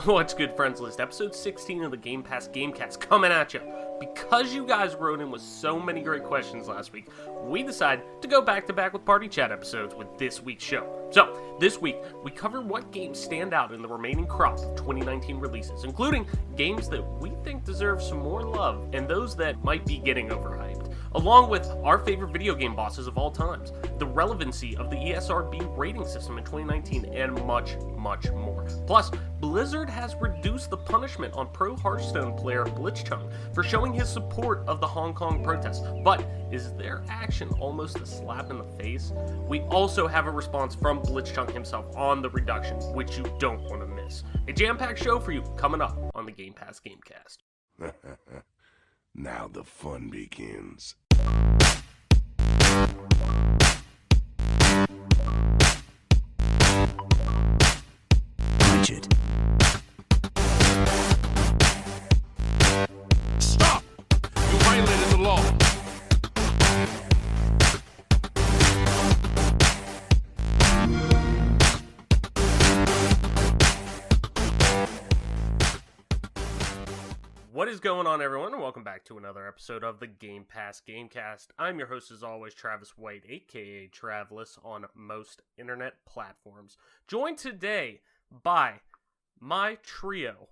What's good, friends list? Episode 16 of the Gamecast coming at you. Because you guys wrote in with so many great questions last week, we decided to go back-to-back with party chat episodes with this week's show. So, this week, we cover what games stand out in the remaining crop of 2019 releases, including games that we think deserve some more love and those that might be getting overhyped, along with our favorite video game bosses of all times, the relevancy of the ESRB rating system in 2019, and much, much more. Plus, Blizzard has reduced the punishment on pro Hearthstone player Blitzchung for showing his support of the Hong Kong protests. But is their action almost a slap in the face? We also have a response from Blitzchung himself on the reduction, which you don't want to miss. A jam-packed show for you coming up on the Game Pass Gamecast. Now the fun begins. Budget. Stop! You violated the law. What is going on, everyone, and welcome back to another episode of the Game Pass Gamecast. I'm your host, as always, Travis White, aka Traveless, on most internet platforms. Joined today by my trio.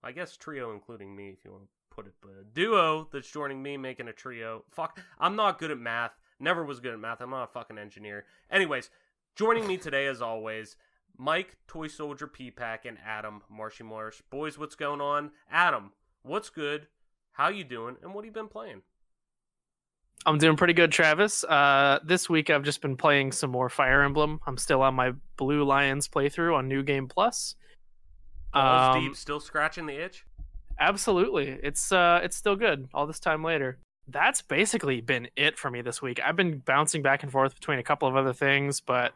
I guess trio including me, if you want to put it, but a duo that's joining me, making a trio. Fuck, I'm not good at math. Never was good at math. I'm not a fucking engineer. Anyways, joining me today, as always, Mike, Toy Soldier P-Pack, and Adam, Marshy Marsh. Boys, what's going on? Adam, what's good? How you doing? And what have you been playing? I'm doing pretty good, Travis. This week I've just been playing some more Fire Emblem. I'm still on my Blue Lions playthrough on New Game Plus. Balls deep, still scratching the itch? Absolutely. It's still good all this time later. That's basically been it for me this week. I've been bouncing back and forth between a couple of other things, but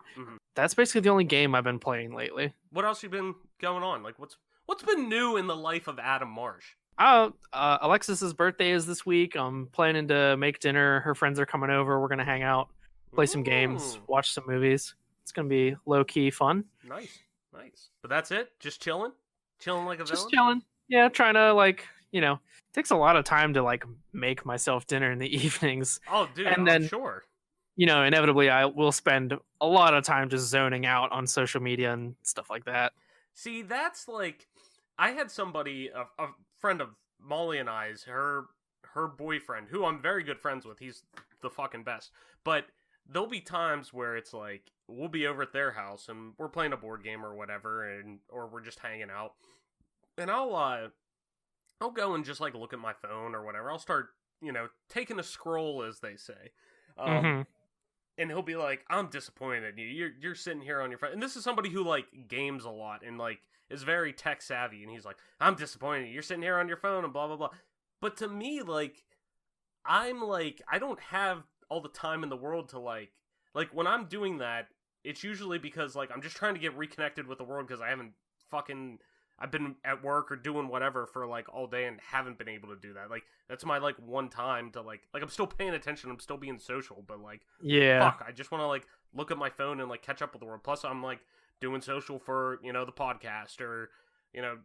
that's basically the only game I've been playing lately. What else you been going on? Like, what's been new in the life of Adam Marsh? Alexis's birthday is this week. I'm planning to make dinner. Her friends are coming over. We're gonna hang out, play some games, watch some movies. It's gonna be low key fun. Nice. But that's it? Just chilling like a villain? Just chilling. Yeah, trying to it takes a lot of time to make myself dinner in the evenings. Oh, dude, and I'm then sure. Inevitably I will spend a lot of time just zoning out on social media and stuff like that. See, that's like, I had somebody, a friend of Molly and I's, her boyfriend, who I'm very good friends with. He's the fucking best. But there'll be times where it's like, we'll be over at their house and we're playing a board game or whatever, or we're just hanging out. And I'll go and just look at my phone or whatever. I'll start, taking a scroll, as they say. And he'll be like, I'm disappointed in you. You're sitting here on your phone. And this is somebody who games a lot and is very tech savvy, and he's like, I'm disappointed. You're sitting here on your phone and blah, blah, blah. But to me, I don't have all the time in the world to when I'm doing that, it's usually because I'm just trying to get reconnected with the world because I've been at work or doing whatever for all day and haven't been able to do that. That's my one time to I'm still paying attention. I'm still being social, but yeah, fuck, I just want to look at my phone and catch up with the world. Plus I'm doing social for, the podcast or,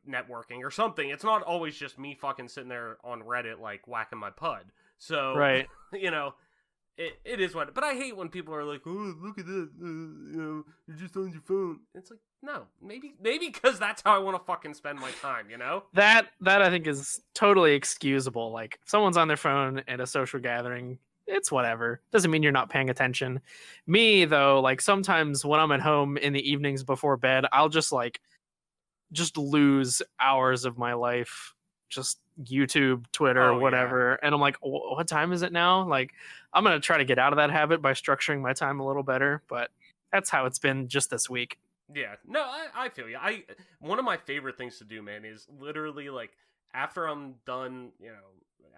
networking or something. It's not always just me fucking sitting there on Reddit, whacking my pud. So, right. It is what, but I hate when people are like, oh, look at that, you're just on your phone. It's no, maybe because that's how I want to fucking spend my time, That I think is totally excusable. If someone's on their phone at a social gathering, it's whatever. Doesn't mean you're not paying attention. Me, though, sometimes when I'm at home in the evenings before bed, I'll just lose hours of my life, just YouTube, Twitter, whatever. Yeah. And I'm like, what time is it now? I'm going to try to get out of that habit by structuring my time a little better, but that's how it's been just this week. Yeah, no, I feel you. One of my favorite things to do, man, is literally after I'm done,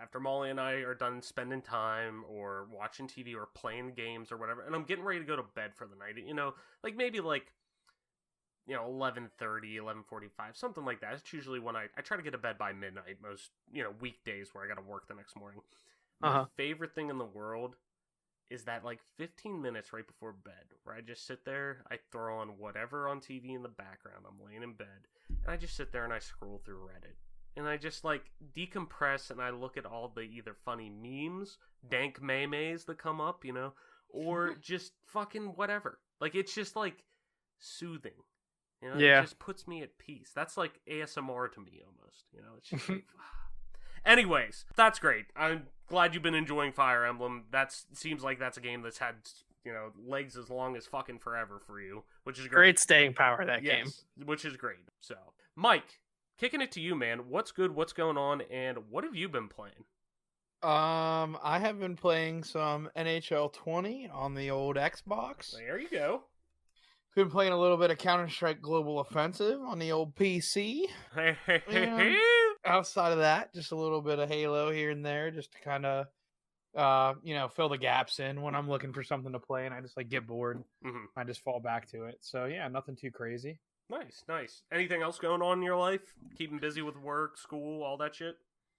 after Molly and I are done spending time or watching TV or playing games or whatever, and I'm getting ready to go to bed for the night, maybe 11:30, 11:45, something like that. It's usually when I try to get to bed by midnight most, weekdays where I got to work the next morning. My favorite thing in the world is that 15 minutes right before bed where I just sit there, I throw on whatever on TV in the background. I'm laying in bed and and I just sit there and I scroll through Reddit. And I just, like, decompress and I look at all the either funny memes, dank memes that come up, you know, or just fucking whatever. Like, it's just, like, soothing. You know, Yeah. it just puts me at peace. That's like ASMR to me almost. You know, it's just like, anyways, that's great. I'm glad you've been enjoying Fire Emblem. That seems like that's a game that's had, you know, legs as long as fucking forever for you, which is great. Great staying power, that game. Yes, which is great. So, Mike, kicking it to you, man. What's good? What's going on? And what have you been playing? I have been playing some NHL 20 on the old Xbox. There you go. Been playing a little bit of Counter-Strike Global Offensive on the old PC. Yeah. Outside of that, just a little bit of Halo here and there, just to kind of, fill the gaps in when I'm looking for something to play and I just like get bored. Mm-hmm. I just fall back to it. So yeah, nothing too crazy. Nice, nice. Anything else going on in your life? Keeping busy with work, school, all that shit?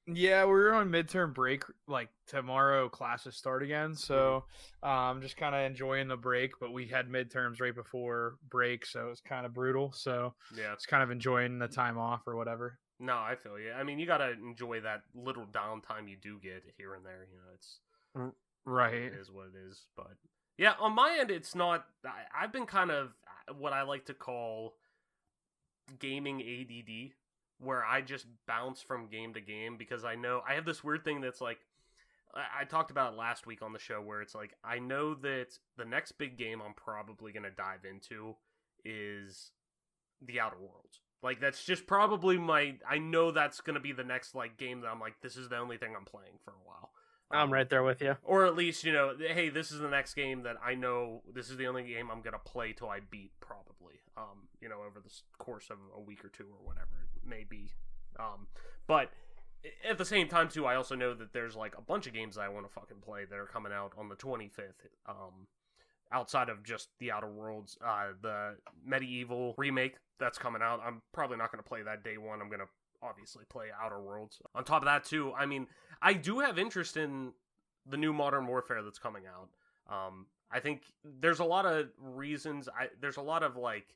Yeah, we're on midterm break. Like tomorrow, classes start again, so just kind of enjoying the break. But we had midterms right before break, so it's kind of brutal. So Yeah. it's kind of enjoying the time off or whatever. No, I feel you. I mean, you gotta enjoy that little downtime you do get here and there. You know, it's Right. it is what it is. But yeah, on my end, it's not. I've been kind of what I like to call gaming ADD, where I just bounce from game to game because I know I have this weird thing that's like, I talked about it last week on the show where it's like, I know that the next big game I'm probably going to dive into is The Outer Worlds. Like, that's just probably I know that's going to be the next, like, game that I'm like, this is the only thing I'm playing for a while. I'm right there with you. Or at least, you know, hey, this is the next game that I know this is the only game I'm going to play till I beat, probably. You know, over the course of a week or two or whatever it may be. But at the same time, too, I also know that there's, like, a bunch of games that I want to fucking play that are coming out on the 25th. Outside of just The Outer Worlds, the Medieval remake that's coming out. I'm probably not going to play that day one. I'm going to obviously play Outer Worlds. On top of that, too, I mean, I do have interest in the new Modern Warfare that's coming out. I think there's a lot of reasons. There's a lot of, like,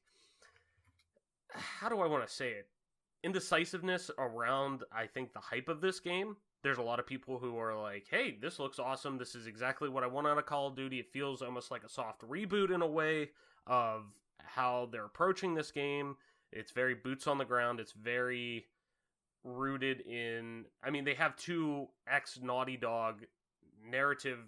how do I want to say it? Indecisiveness around, I think, the hype of this game. There's a lot of people who are like, hey, this looks awesome. This is exactly what I want out of Call of Duty. It feels almost like a soft reboot in a way of how they're approaching this game. It's very boots on the ground. It's very rooted in, I mean, they have two ex-Naughty Dog narrative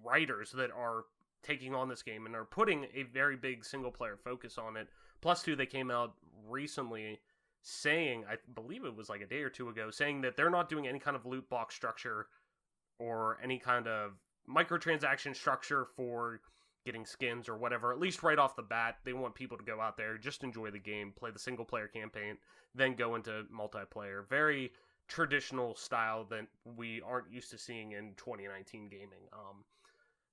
writers that are taking on this game and are putting a very big single-player focus on it. Plus, two, they came out recently saying, I believe it was like a day or two ago, saying that they're not doing any kind of loot box structure or any kind of microtransaction structure for getting skins or whatever. At least right off the bat, they want people to go out there, just enjoy the game, play the single player campaign, then go into multiplayer. Very traditional style that we aren't used to seeing in 2019 gaming.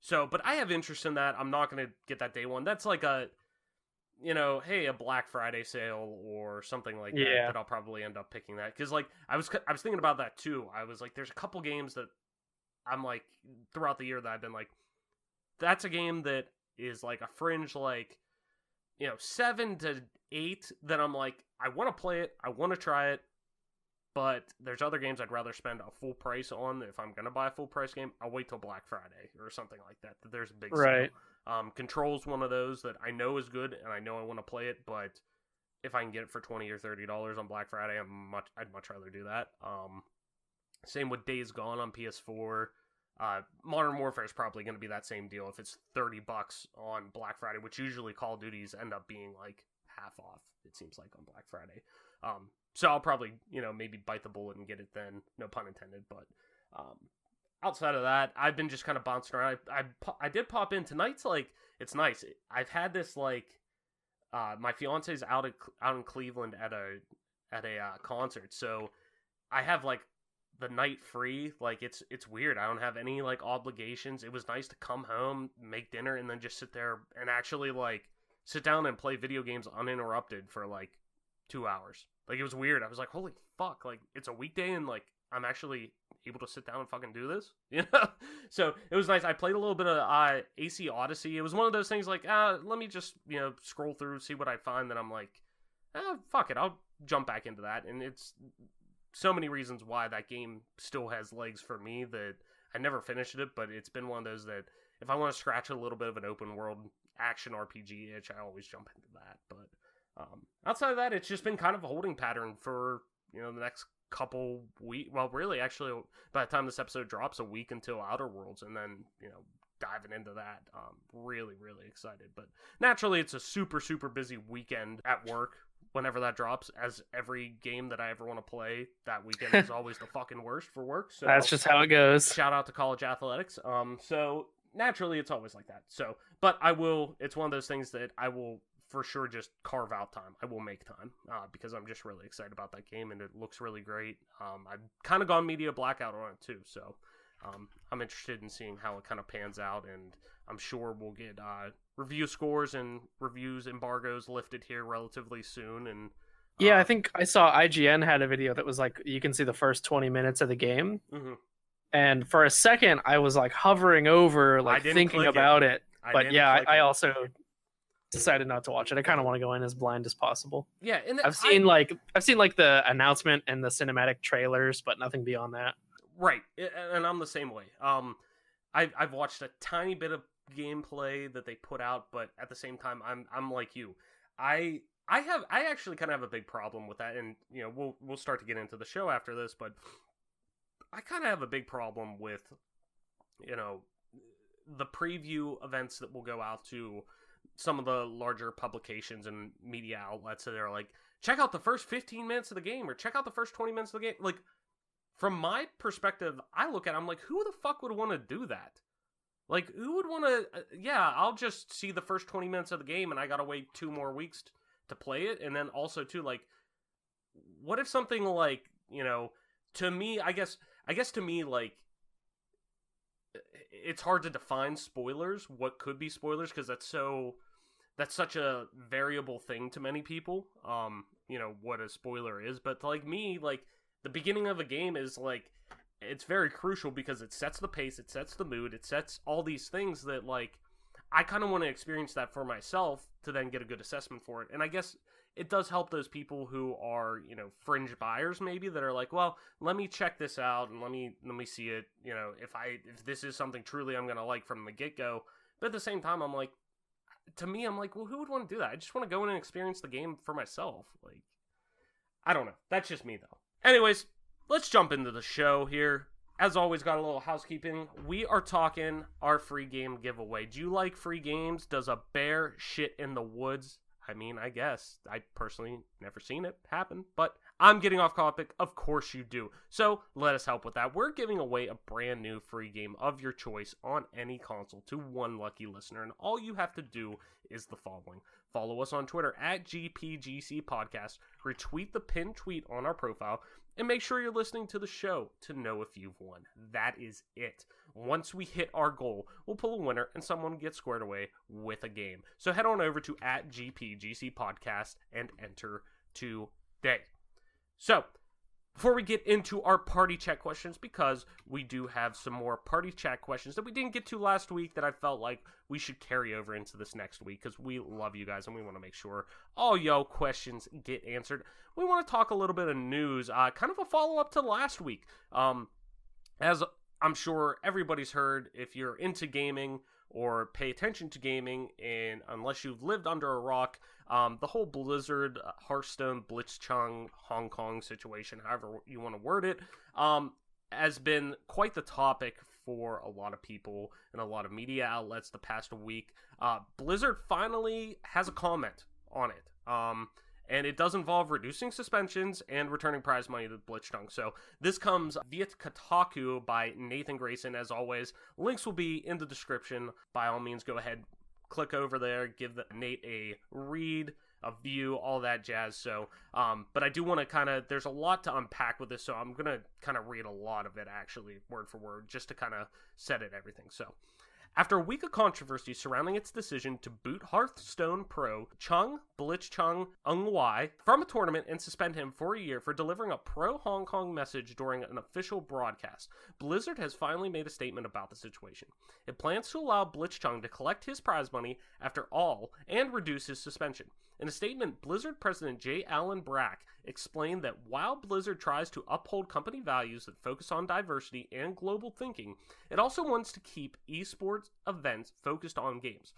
But I have interest in that. I'm not going to get that day one. That's like a, you know, hey, a Black Friday sale or something like that I'll probably end up picking that. Because, like, I was thinking about that, too. I was like, there's a couple games that I'm, like, throughout the year that I've been like, that's a game that is, like, a fringe, like, you know, 7 to 8 that I'm like, I want to play it, I want to try it, but there's other games I'd rather spend a full price on. If I'm going to buy a full price game, I'll wait till Black Friday or something like that. There's a big Right. sale. Control's one of those that I know is good and I know I want to play it, but if I can get it for $20 or $30 on Black Friday, I'd much rather do that. Same with Days Gone on PS4. Modern Warfare is probably going to be that same deal if it's $30 on Black Friday, which usually Call of Duties end up being like half off, it seems like, on Black Friday. So I'll probably, you know, maybe bite the bullet and get it then, no pun intended. But outside of that, I've been just kind of bouncing around. I did pop in tonight's, like, it's nice. I've had this, like, my fiance's out in Cleveland at a concert, so I have, like, the night free. Like, it's weird. I don't have any, like, obligations. It was nice to come home, make dinner, and then just sit there and actually, like, sit down and play video games uninterrupted for, like, 2 hours. Like, it was weird. I was like, holy fuck, like, it's a weekday and, like, I'm actually able to sit down and fucking do this, you know? So it was nice. I played a little bit of AC Odyssey. It was one of those things like, let me just, you know, scroll through, see what I find. That I'm like, fuck it, I'll jump back into that. And it's so many reasons why that game still has legs for me that I never finished it, but it's been one of those that if I want to scratch a little bit of an open world action RPG itch, I always jump into that. But outside of that, it's just been kind of a holding pattern for, the next couple weeks. Well, really, actually, by the time this episode drops, a week until Outer Worlds, and then, diving into that. Really, really excited. But naturally, it's a super, super busy weekend at work whenever that drops, as every game that I ever want to play that weekend is always the fucking worst for work. So that's just how it goes. Shout out to college athletics. So naturally, it's always like that. So, but it's one of those things that I will for sure just carve out time. I will make time because I'm just really excited about that game, and it looks really great. I've kind of gone media blackout on it too, so I'm interested in seeing how it kind of pans out, and I'm sure we'll get review scores and reviews embargoes lifted here relatively soon. And yeah, I think I saw IGN had a video that was like, you can see the first 20 minutes of the game. Mm-hmm. And for a second, I was like hovering over, like thinking about it. But yeah, I also decided not to watch it. I kind of want to go in as blind as possible. Yeah, and I've seen like the announcement and the cinematic trailers, but nothing beyond that. Right, and I'm the same way. I've watched a tiny bit of gameplay that they put out, but at the same time, I'm like you. I actually kind of have a big problem with that, and we'll start to get into the show after this, but I kind of have a big problem with the preview events that will go out to some of the larger publications and media outlets that are like, check out the first 15 minutes of the game, or check out the first 20 minutes of the game. Like, from my perspective, I look at it, I'm like, who the fuck would want to do that? Like, who would want to, I'll just see the first 20 minutes of the game and I gotta wait 2 more weeks to play it. And then also, too, like, what if something like, to me, I guess to me, like, it's hard to define spoilers, what could be spoilers, because that's such a variable thing to many people, what a spoiler is. But like me, like, the beginning of a game is like, it's very crucial because it sets the pace, it sets the mood, it sets all these things that, like, I kind of want to experience that for myself to then get a good assessment for it. And I guess it does help those people who are, fringe buyers maybe, that are like, well, let me check this out and let me see it, if this is something truly I'm going to like from the get-go. But at the same time, I'm like, well, who would want to do that? I just want to go in and experience the game for myself. Like, I don't know. That's just me, though. Anyways, let's jump into the show here. As always, got a little housekeeping. We are talking our free game giveaway. Do you like free games? Does a bear shit in the woods? I mean, I guess. I personally never seen it happen, but I'm getting off topic. Of course you do. So let us help with that. We're giving away a brand new free game of your choice on any console to one lucky listener, and all you have to do is the following. Follow us on Twitter at GPGC Podcast, retweet the pinned tweet on our profile, and make sure you're listening to the show to know if you've won. That is it. Once we hit our goal, we'll pull a winner and someone gets squared away with a game. So head on over to at GPGC Podcast and enter today. So, before we get into our party chat questions, because we do have some more party chat questions that we didn't get to last week that I felt like we should carry over into this next week, because we love you guys and we want to make sure all y'all questions get answered. We want to talk a little bit of news, kind of a follow-up to last week. As I'm sure everybody's heard, if you're into gaming or pay attention to gaming, and unless you've lived under a rock, the whole Blizzard, Hearthstone, Blitzchung, Hong Kong situation, however you want to word it, has been quite the topic for a lot of people and a lot of media outlets the past week. Blizzard finally has a comment on it. And it does involve reducing suspensions and returning prize money to Blitzchung. So this comes via Kotaku by Nathan Grayson, as always. Links will be in the description. By all means, go ahead, click over there, give Nate a read, a view, all that jazz. So, but I do want to there's a lot to unpack with this, so I'm going to kind of read a lot of it, actually, word for word, just to kind of set it everything. So, after a week of controversy surrounding its decision to boot Hearthstone pro Blitzchung Ungwai from a tournament and suspend him for a year for delivering a pro-Hong Kong message during an official broadcast, Blizzard has finally made a statement about the situation. It plans to allow Blitzchung to collect his prize money after all and reduce his suspension. In a statement, Blizzard President J. Allen Brack explained that while Blizzard tries to uphold company values that focus on diversity and global thinking, it also wants to keep esports events focused on games.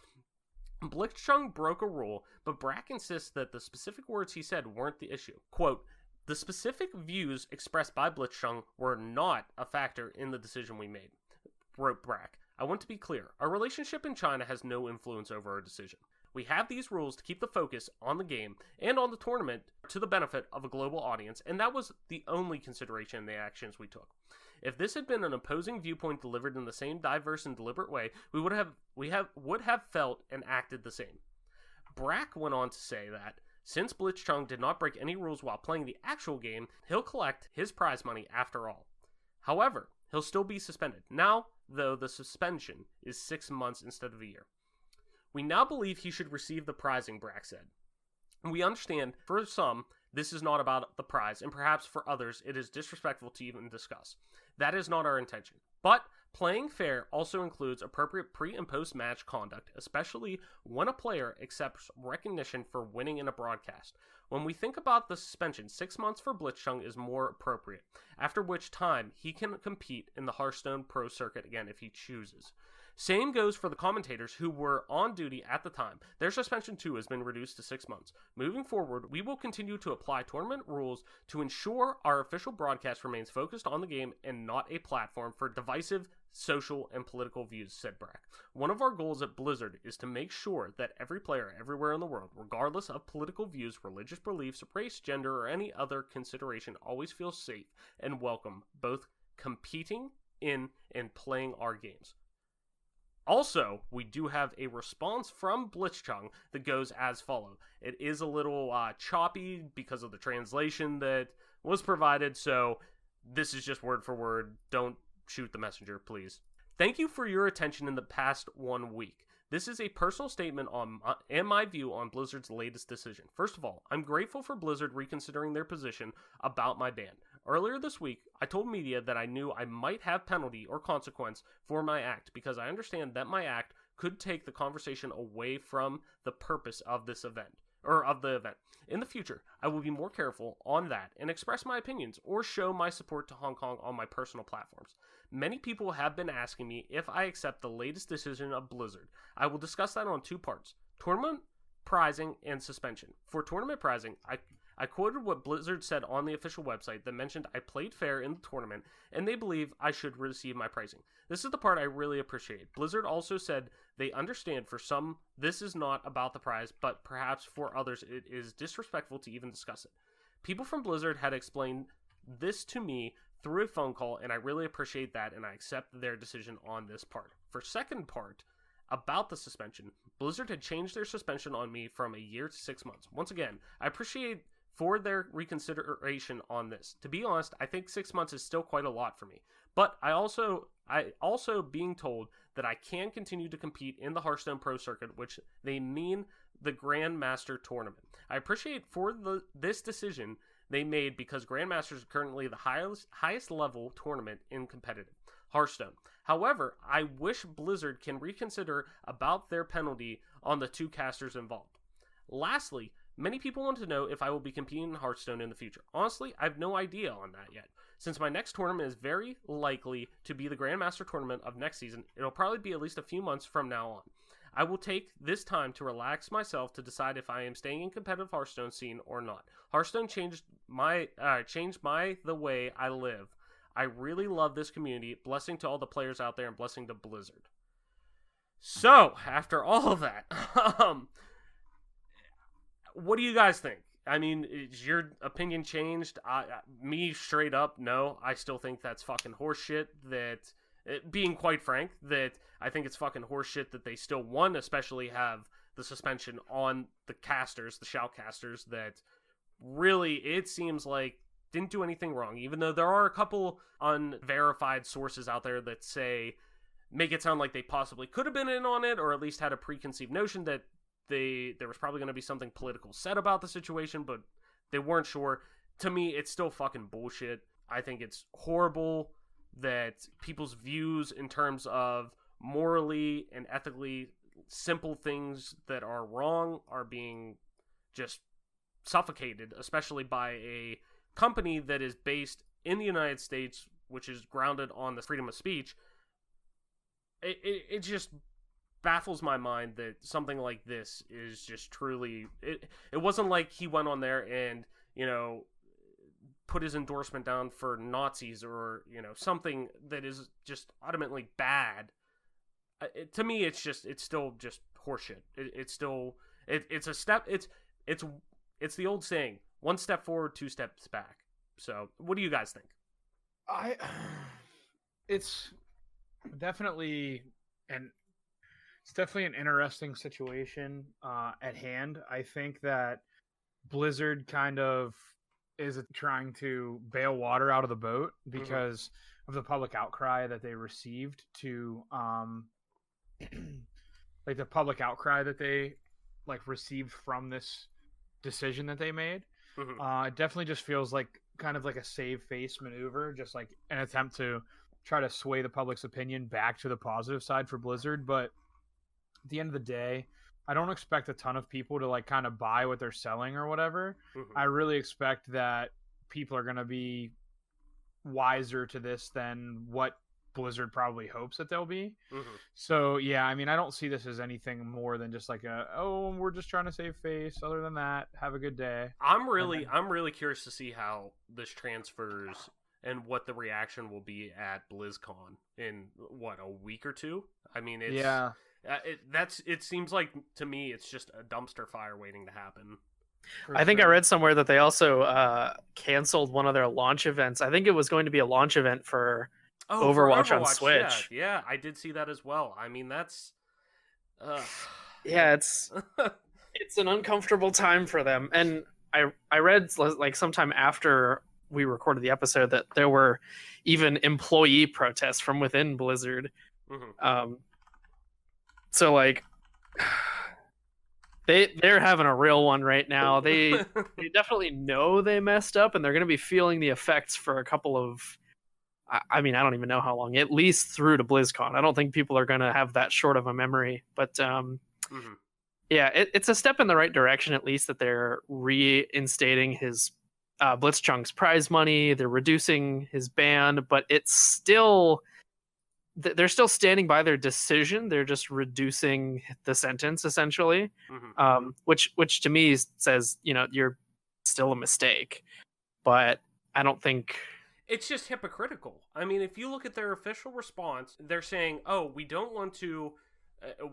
Blitzchung broke a rule, but Brack insists that the specific words he said weren't the issue. Quote, "The specific views expressed by Blitzchung were not a factor in the decision we made," wrote Brack. "I want to be clear. Our relationship in China has no influence over our decision. We have these rules to keep the focus on the game and on the tournament to the benefit of a global audience, and that was the only consideration in the actions we took. If this had been an opposing viewpoint delivered in the same diverse and deliberate way, we would have felt and acted the same." Brack went on to say that since Blitzchung did not break any rules while playing the actual game, he'll collect his prize money after all. However, he'll still be suspended. Now, though, the suspension is 6 months instead of a year. "We now believe he should receive the prizing," Brack said. "We understand, for some, this is not about the prize, and perhaps for others, it is disrespectful to even discuss. That is not our intention. But playing fair also includes appropriate pre- and post-match conduct, especially when a player accepts recognition for winning in a broadcast. When we think about the suspension, 6 months for Blitzchung is more appropriate, after which time he can compete in the Hearthstone Pro Circuit again if he chooses. Same goes for the commentators who were on duty at the time. Their suspension too has been reduced to 6 months. Moving forward, we will continue to apply tournament rules to ensure our official broadcast remains focused on the game and not a platform for divisive social and political views," said Brack. "One of our goals at Blizzard is to make sure that every player everywhere in the world, regardless of political views, religious beliefs, race, gender, or any other consideration, always feels safe and welcome, both competing in and playing our games." Also, we do have a response from Blitzchung that goes as follows. It is a little choppy because of the translation that was provided, so this is just word for word. Don't shoot the messenger, please. "Thank you for your attention in the past 1 week. This is a personal statement and my view on Blizzard's latest decision. First of all, I'm grateful for Blizzard reconsidering their position about my ban. Earlier this week, I told media that I knew I might have penalty or consequence for my act because I understand that my act could take the conversation away from the purpose of this event, or of the event. In the future, I will be more careful on that and express my opinions or show my support to Hong Kong on my personal platforms. Many people have been asking me if I accept the latest decision of Blizzard. I will discuss that on 2 parts: tournament prizing and suspension. For tournament prizing, I quoted what Blizzard said on the official website that mentioned I played fair in the tournament and they believe I should receive my pricing. This is the part I really appreciate. Blizzard also said they understand for some this is not about the prize, but perhaps for others it is disrespectful to even discuss it. People from Blizzard had explained this to me through a phone call, and I really appreciate that, and I accept their decision on this part. For second part, about the suspension, Blizzard had changed their suspension on me from a year to 6 months. Once again, I appreciate for their reconsideration on this. To be honest, I think 6 months is still quite a lot for me. But I also being told that I can continue to compete in the Hearthstone Pro Circuit, which they mean the Grandmaster Tournament. I appreciate for this decision they made because Grandmasters is currently the highest level tournament in competitive Hearthstone. However, I wish Blizzard can reconsider about their penalty on the 2 casters involved. Lastly, many people want to know if I will be competing in Hearthstone in the future. Honestly, I have no idea on that yet. Since my next tournament is very likely to be the Grandmaster Tournament of next season, it'll probably be at least a few months from now on. I will take this time to relax myself to decide if I am staying in competitive Hearthstone scene or not. Hearthstone changed the way I live. I really love this community. Blessing to all the players out there and blessing to Blizzard. So, after all of that, what do you guys think? I mean, is your opinion changed? Me, straight up, no. I still think that's fucking horseshit. Being quite frank, that I think it's fucking horseshit that they still won, especially have the suspension on the casters, the shoutcasters, that really, it seems like, didn't do anything wrong. Even though there are a couple unverified sources out there that make it sound like they possibly could have been in on it, or at least had a preconceived notion that there was probably going to be something political said about the situation, but they weren't sure. To me, it's still fucking bullshit. I think it's horrible that people's views in terms of morally and ethically simple things that are wrong are being just suffocated, especially by a company that is based in the United States, which is grounded on the freedom of speech. It just baffles my mind that something like this is just truly... It wasn't like he went on there and, put his endorsement down for Nazis or, something that is just ultimately bad. To me, it's still just horseshit. It's a step... It's the old saying, one step forward, two steps back. So, what do you guys think? It's definitely an interesting situation at hand. I think that Blizzard kind of is trying to bail water out of the boat because of the public outcry that they received to like the public outcry that they received from this decision that they made. It definitely just feels like kind of like a save face maneuver, just like an attempt to try to sway the public's opinion back to the positive side for Blizzard. But at the end of the day, I don't expect a ton of people to kind of buy what they're selling or whatever. I really expect that people are going to be wiser to this than what Blizzard probably hopes that they'll be. So yeah, I mean, I don't see this as anything more than just we're just trying to save face. Other than that, have a good day. I'm really curious to see how this transfers and what the reaction will be at BlizzCon in a week or two. I mean, it seems like to me it's just a dumpster fire waiting to happen. I think I read somewhere that they also canceled one of their launch events. I think it was going to be a launch event for Overwatch on Switch. Yeah, I did see that as well. I mean, that's yeah, it's an uncomfortable time for them. And I read sometime after we recorded the episode that there were even employee protests from within Blizzard. So they're having a real one right now. They definitely know they messed up, and they're going to be feeling the effects for a couple of... I mean, I don't even know how long, at least through to BlizzCon. I don't think people are going to have that short of a memory. But yeah, it's a step in the right direction, at least, that they're reinstating his Blitzchunk's prize money. They're reducing his ban, but it's still... They're still standing by their decision. They're just reducing the sentence, essentially, which to me says, you're still a mistake. But I don't think... It's just hypocritical. I mean, if you look at their official response, they're saying, "Oh, we don't want to.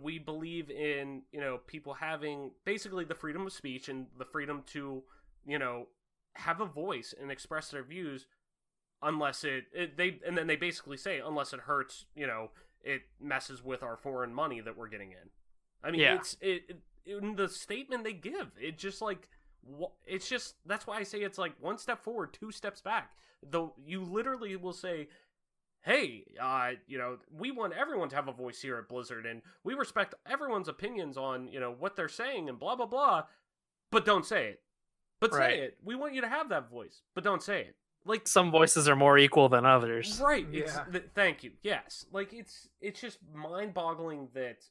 We believe in people having basically the freedom of speech and the freedom to have a voice and express their views, unless and then they basically say unless it hurts, it messes with our foreign money that we're getting in." I mean, it's in the statement they give. It just it's just that's why I say it's one step forward, two steps back. Though you literally will say, hey, we want everyone to have a voice here at Blizzard, and we respect everyone's opinions on, what they're saying and blah, blah, blah, but don't say it. But say it. We want you to have that voice, but don't say it. Some voices are more equal than others. Right. Yeah. Thank you. Yes. It's just mind-boggling that,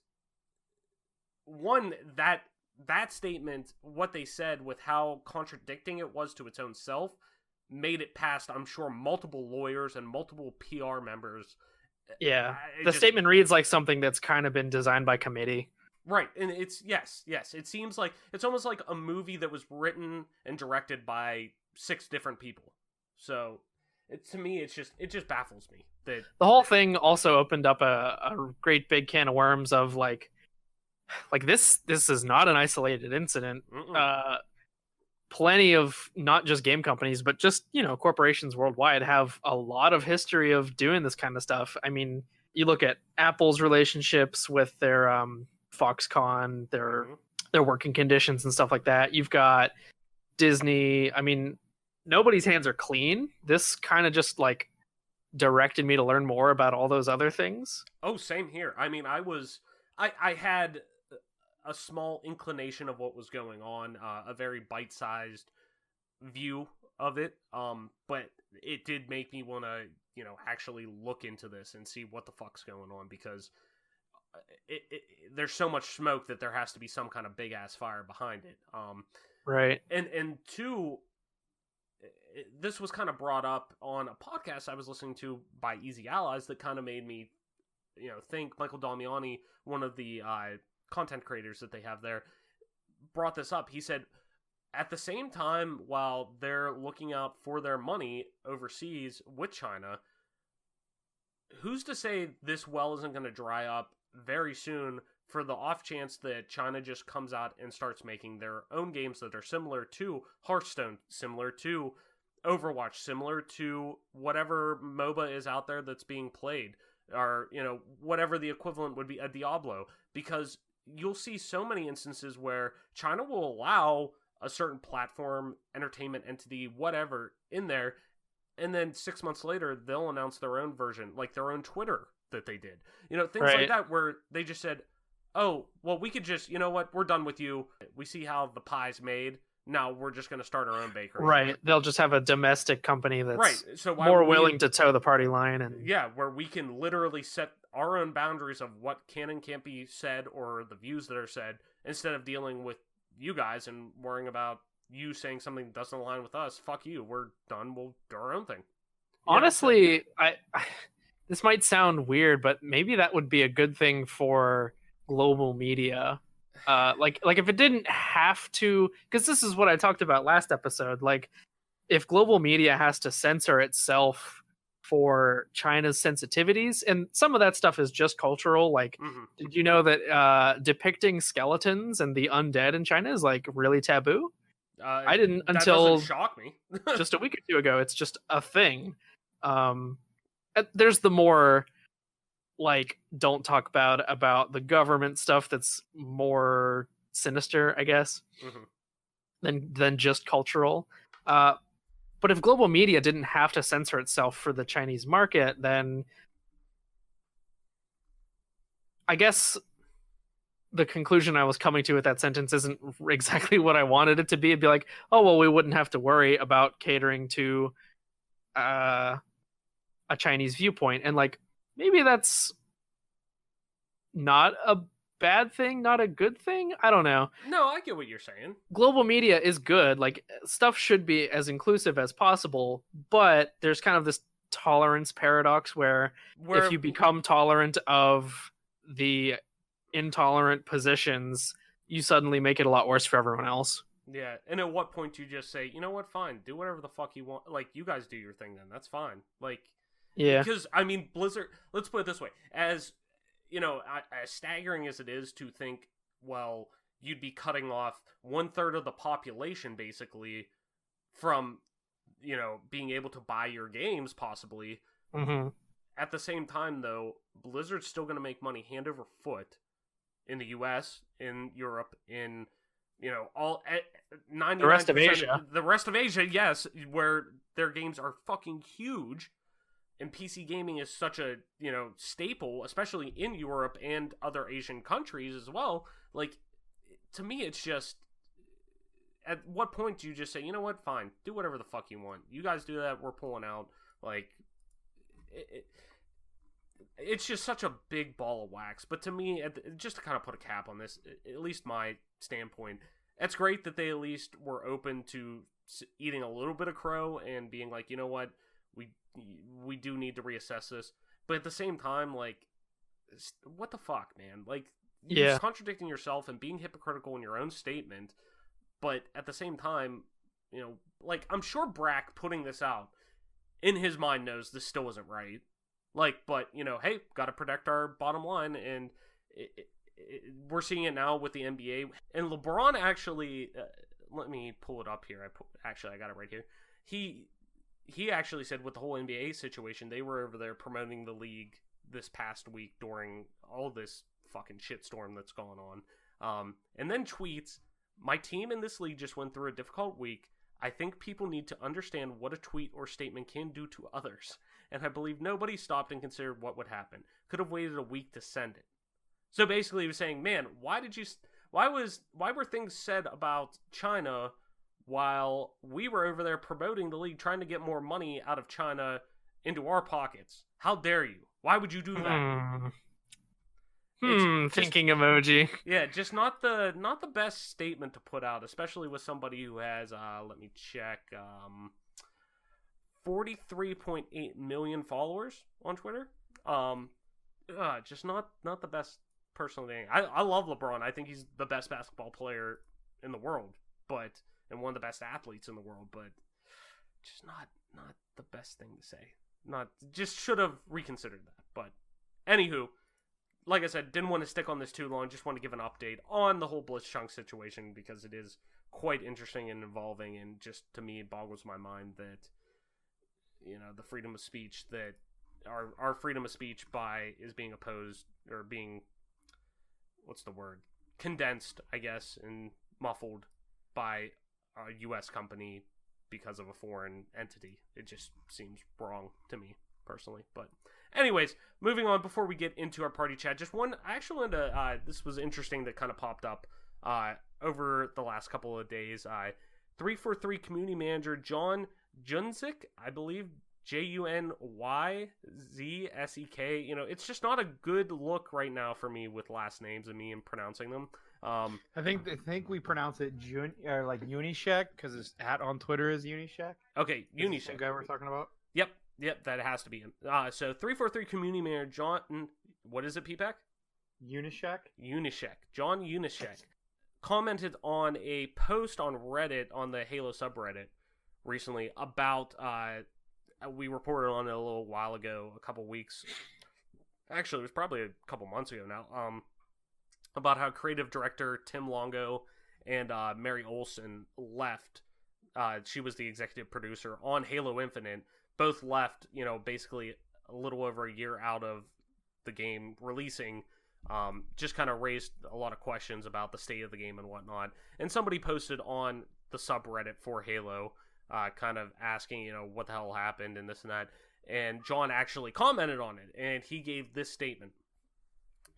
one, that statement, what they said with how contradicting it was to its own self, made it past, I'm sure, multiple lawyers and multiple PR members. Yeah. The statement reads like something that's kind of been designed by committee. Right. And it's, yes. It seems like, it's almost like a movie that was written and directed by 6 different people. So, to me, it just baffles me. That the whole thing also opened up a great big can of worms of this is not an isolated incident. Plenty of not just game companies, but just, corporations worldwide have a lot of history of doing this kind of stuff. I mean, you look at Apple's relationships with their Foxconn, their working conditions and stuff like that. You've got Disney. I mean, nobody's hands are clean. This kind of just directed me to learn more about all those other things. Oh, same here. I mean, I had a small inclination of what was going on, a very bite-sized view of it, but it did make me want to, actually look into this and see what the fuck's going on, because there's so much smoke that there has to be some kind of big-ass fire behind it. Right. And two, this was kind of brought up on a podcast I was listening to by Easy Allies that kind of made me, think. Michael Damiani, one of the content creators that they have there, brought this up. He said, at the same time, while they're looking out for their money overseas with China, who's to say this well isn't going to dry up very soon for the off chance that China just comes out and starts making their own games that are similar to Hearthstone, similar to Overwatch, similar to whatever MOBA is out there that's being played, or, whatever the equivalent would be, a Diablo, because you'll see so many instances where China will allow a certain platform, entertainment entity, whatever, in there, and then 6 months later, they'll announce their own version, like their own Twitter that they did. Things Right. like that, where they just said, oh, well, we could just, we're done with you. We see how the pie's made. Now we're just going to start our own bakery. Right. They'll just have a domestic company that's Right. So why more would we- willing to toe the party line. And Yeah, where we can literally set our own boundaries of what can and can't be said, or the views that are said, instead of dealing with you guys and worrying about you saying something that doesn't align with us. Fuck you. We're done. We'll do our own thing. honestly, I this might sound weird, but maybe that would be a good thing for global media. Like if it didn't have to, because this is what I talked about last episode. Like, if global media has to censor itself for China's sensitivities, and some of that stuff is just cultural. Like, did you know that depicting skeletons and the undead in China is like really taboo? I didn't That until doesn't shock me. just a week or two ago. It's just a thing. There's the more like don't talk about the government stuff that's more sinister, I guess, than just cultural. But if global media didn't have to censor itself for the Chinese market, then I guess the conclusion I was coming to with that sentence isn't exactly what I wanted it to be. It'd be like, oh, well, we wouldn't have to worry about catering to a Chinese viewpoint. And like, maybe that's not a bad thing, not a good thing. I don't know. No, I get what you're saying. Global media is good. Like, stuff should be as inclusive as possible, but there's kind of this tolerance paradox where if you become tolerant of the intolerant positions, you suddenly make it a lot worse for everyone else. Yeah, and at what point do you just say, you know what, fine, do whatever the fuck you want. Like, you guys do your thing then. That's fine. Like, yeah. Because, I mean, Blizzard, let's put it this way. As, as staggering as it is to think, well, you'd be cutting off 1/3 of the population, basically, from, being able to buy your games, possibly. At the same time, though, Blizzard's still going to make money hand over foot in the US, in Europe, in, all 99%. The rest of Asia. The rest of Asia, yes, where their games are fucking huge. And PC gaming is such a, staple, especially in Europe and other Asian countries as well. Like, to me, it's just, at what point do you just say, you know what, fine, do whatever the fuck you want. You guys do that, we're pulling out. Like, it's just such a big ball of wax. But to me, just to kind of put a cap on this, at least my standpoint, it's great that they at least were open to eating a little bit of crow and being like, you know what, we do need to reassess this. But at the same time, like, what the fuck, man? Like, you're just contradicting yourself and being hypocritical in your own statement. But at the same time, like, I'm sure Brack putting this out in his mind knows this still isn't right. Like, but, hey, got to protect our bottom line. And we're seeing it now with the NBA. And LeBron actually, let me pull it up here. I got it right here. He actually said with the whole NBA situation, they were over there promoting the league this past week during all this fucking shitstorm that's going on. And then tweets, my team in this league just went through a difficult week. I think people need to understand what a tweet or statement can do to others. And I believe nobody stopped and considered what would happen. Could have waited a week to send it. So basically he was saying, man, why were things said about China while we were over there promoting the league, trying to get more money out of China into our pockets? How dare you? Why would you do that? Thinking emoji. Yeah, just not the best statement to put out, especially with somebody who has let me check 43.8 million followers on Twitter. Just not the best personal thing. I love LeBron. I think he's the best basketball player in the world, and one of the best athletes in the world, but just not the best thing to say. Just should have reconsidered that. But anywho, like I said, didn't want to stick on this too long. Just want to give an update on the whole Blitzchung situation because it is quite interesting and involving, and just to me it boggles my mind that the freedom of speech that our freedom of speech is being opposed or being condensed, I guess, and muffled by a U.S. company because of a foreign entity. It just seems wrong to me personally. But anyways, moving on before we get into our party chat, just one, I actually wanted to, this was interesting that kind of popped up over the last couple of days. 343 community manager John Junzik, I believe, Junyzsek. It's just not a good look right now for me with last names and me and pronouncing them. I think we pronounce it like Unishek because his hat on Twitter is Unishek. Okay, Unishek. The guy we're talking about. Yep, that has to be him. So 343 community manager John, what is it, PPAC? Unishek. John Unishek commented on a post on Reddit, on the Halo subreddit recently about we reported on it a little while ago, a couple weeks. Actually, it was probably a couple months ago now. About how creative director Tim Longo and Mary Olson left. She was the executive producer on Halo Infinite. Both left, basically a little over a year out of the game releasing. Just kind of raised a lot of questions about the state of the game and whatnot. And somebody posted on the subreddit for Halo, kind of asking, what the hell happened and this and that. And John actually commented on it, and he gave this statement.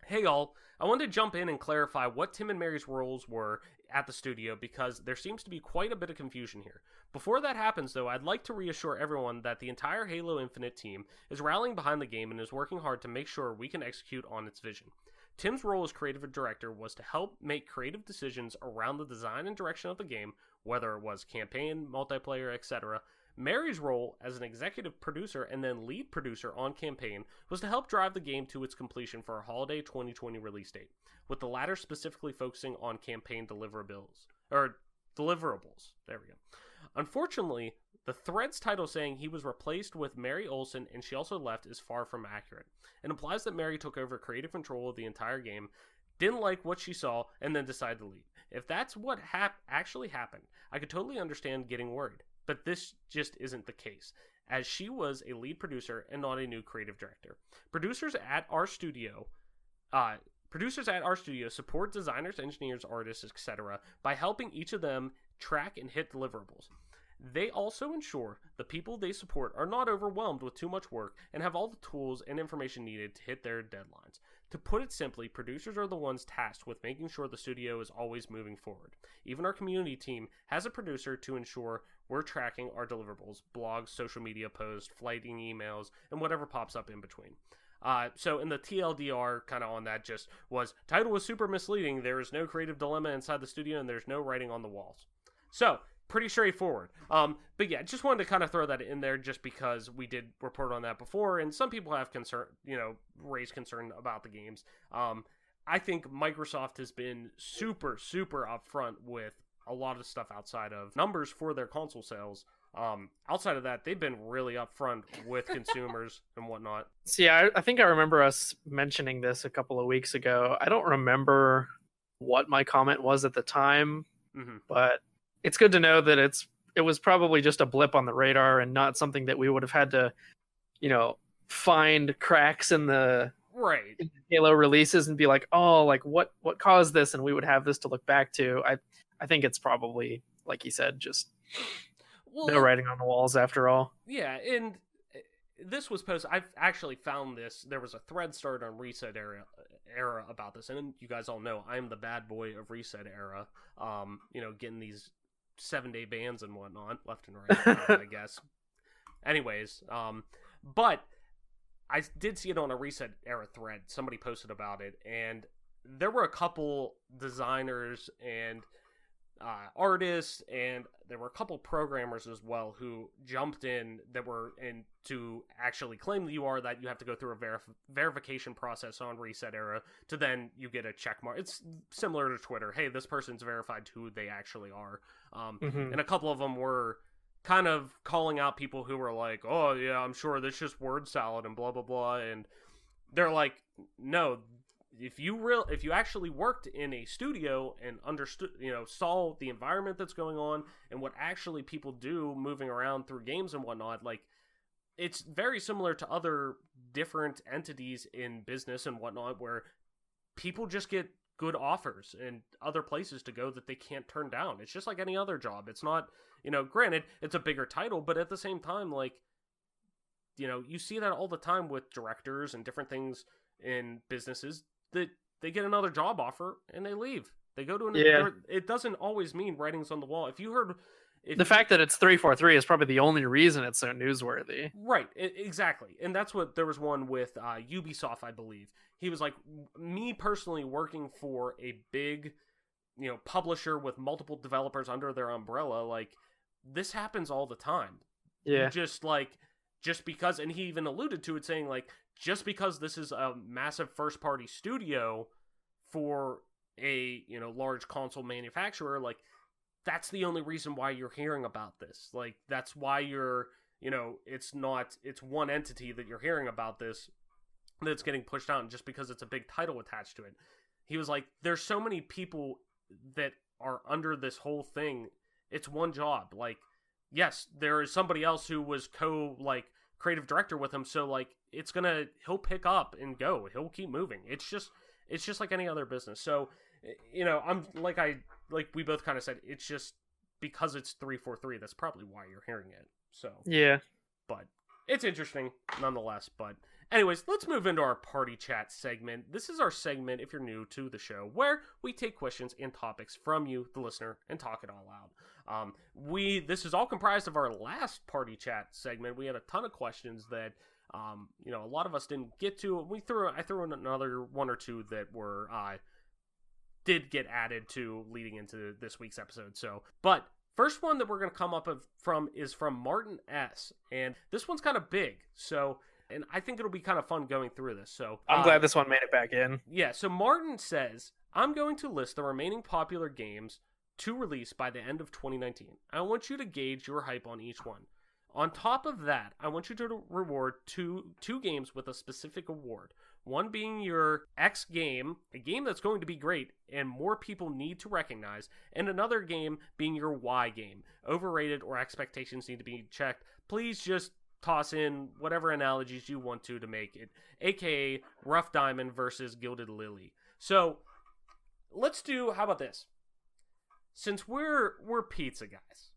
Hey y'all, I wanted to jump in and clarify what Tim and Mary's roles were at the studio because there seems to be quite a bit of confusion here. Before that happens though, I'd like to reassure everyone that the entire Halo Infinite team is rallying behind the game and is working hard to make sure we can execute on its vision. Tim's role as creative director was to help make creative decisions around the design and direction of the game, whether it was campaign, multiplayer, etc. Mary's role as an executive producer and then lead producer on campaign was to help drive the game to its completion for a holiday 2020 release date, with the latter specifically focusing on campaign deliverables. There we go. Unfortunately, the thread's title saying he was replaced with Mary Olson and she also left is far from accurate. It implies that Mary took over creative control of the entire game, didn't like what she saw, and then decided to leave. If that's what actually happened, I could totally understand getting worried. But this just isn't the case, as she was a lead producer and not a new creative director. Producers at our studio support designers, engineers, artists, etc. by helping each of them track and hit deliverables. They also ensure the people they support are not overwhelmed with too much work and have all the tools and information needed to hit their deadlines. To put it simply, producers are the ones tasked with making sure the studio is always moving forward. Even our community team has a producer to ensure we're tracking our deliverables, blogs, social media posts, flighting emails, and whatever pops up in between. So in the TLDR, kind of on that, just was, title was super misleading, there is no creative dilemma inside the studio, and there's no writing on the walls. So, pretty straightforward. But yeah, just wanted to kind of throw that in there just because we did report on that before, and some people have raised concern about the games. I think Microsoft has been super, super upfront with a lot of stuff outside of numbers for their console sales. Outside of that, they've been really upfront with consumers and whatnot. So yeah, I think I remember us mentioning this a couple of weeks ago. I don't remember what my comment was at the time, but it's good to know that it was probably just a blip on the radar and not something that we would have had to, find cracks in the Halo releases and be like, oh, like what caused this, and we would have this to look back to. I think it's probably, like you said, just no writing on the walls after all. Yeah, and this was posted. I've actually found this. There was a thread started on Reset Era about this, and you guys all know I'm the bad boy of Reset Era. Getting these 7-day bans and whatnot left and right, I guess. Anyways, but I did see it on a Reset Era thread. Somebody posted about it, and there were a couple designers and artists, and there were a couple programmers as well who jumped in that were in to actually claim that you have to go through a verification process on Reset Era to then you get a check mark. It's similar to Twitter. Hey, this person's verified who they actually are. And a couple of them were kind of calling out people who were like, oh yeah, I'm sure that's just word salad and blah blah blah, and they're like, no, if you actually worked in a studio and understood, saw the environment that's going on and what actually people do moving around through games and whatnot, like, it's very similar to other different entities in business and whatnot where people just get good offers and other places to go that they can't turn down. It's just like any other job. It's not, granted, it's a bigger title, but at the same time, like, you see that all the time with directors and different things in businesses that they get another job offer and they leave. They go to it doesn't always mean writing's on the wall. The fact that it's 343 is probably the only reason it's so newsworthy. Right, exactly. And that's what, there was one with Ubisoft, I believe. He was like, me personally working for a big, publisher with multiple developers under their umbrella, like, this happens all the time. Yeah. Just because, and he even alluded to it saying, like, just because this is a massive first-party studio for a, large console manufacturer, like, that's the only reason why you're hearing about this. Like, that's why you're, it's one entity that you're hearing about this that's getting pushed out, and just because it's a big title attached to it. He was like, there's so many people that are under this whole thing. It's one job. Like, yes, there is somebody else who was creative director with him, so, like, he'll pick up and go. He'll keep moving. It's just like any other business. So, I'm like we both kind of said, it's just because it's 343, that's probably why you're hearing it. So, yeah. But it's interesting nonetheless. But anyways, let's move into our party chat segment. This is our segment, if you're new to the show, where we take questions and topics from you, the listener, and talk it all out. This is all comprised of our last party chat segment. We had a ton of questions that, a lot of us didn't get to. I threw in another one or two that were, did get added to leading into this week's episode. So, but first one that we're going to come up from is from Martin S. And this one's kind of big. So, and I think it'll be kind of fun going through this. So I'm glad this one made it back in. Yeah. So Martin says, I'm going to list the remaining popular games to release by the end of 2019. I want you to gauge your hype on each one. On top of that, I want you to reward two games with a specific award. One being your X game, a game that's going to be great and more people need to recognize, and another game being your Y game, overrated or expectations need to be checked. Please just toss in whatever analogies you want to make it, aka Rough Diamond versus Gilded Lily. So let's do, how about this? Since we're pizza guys,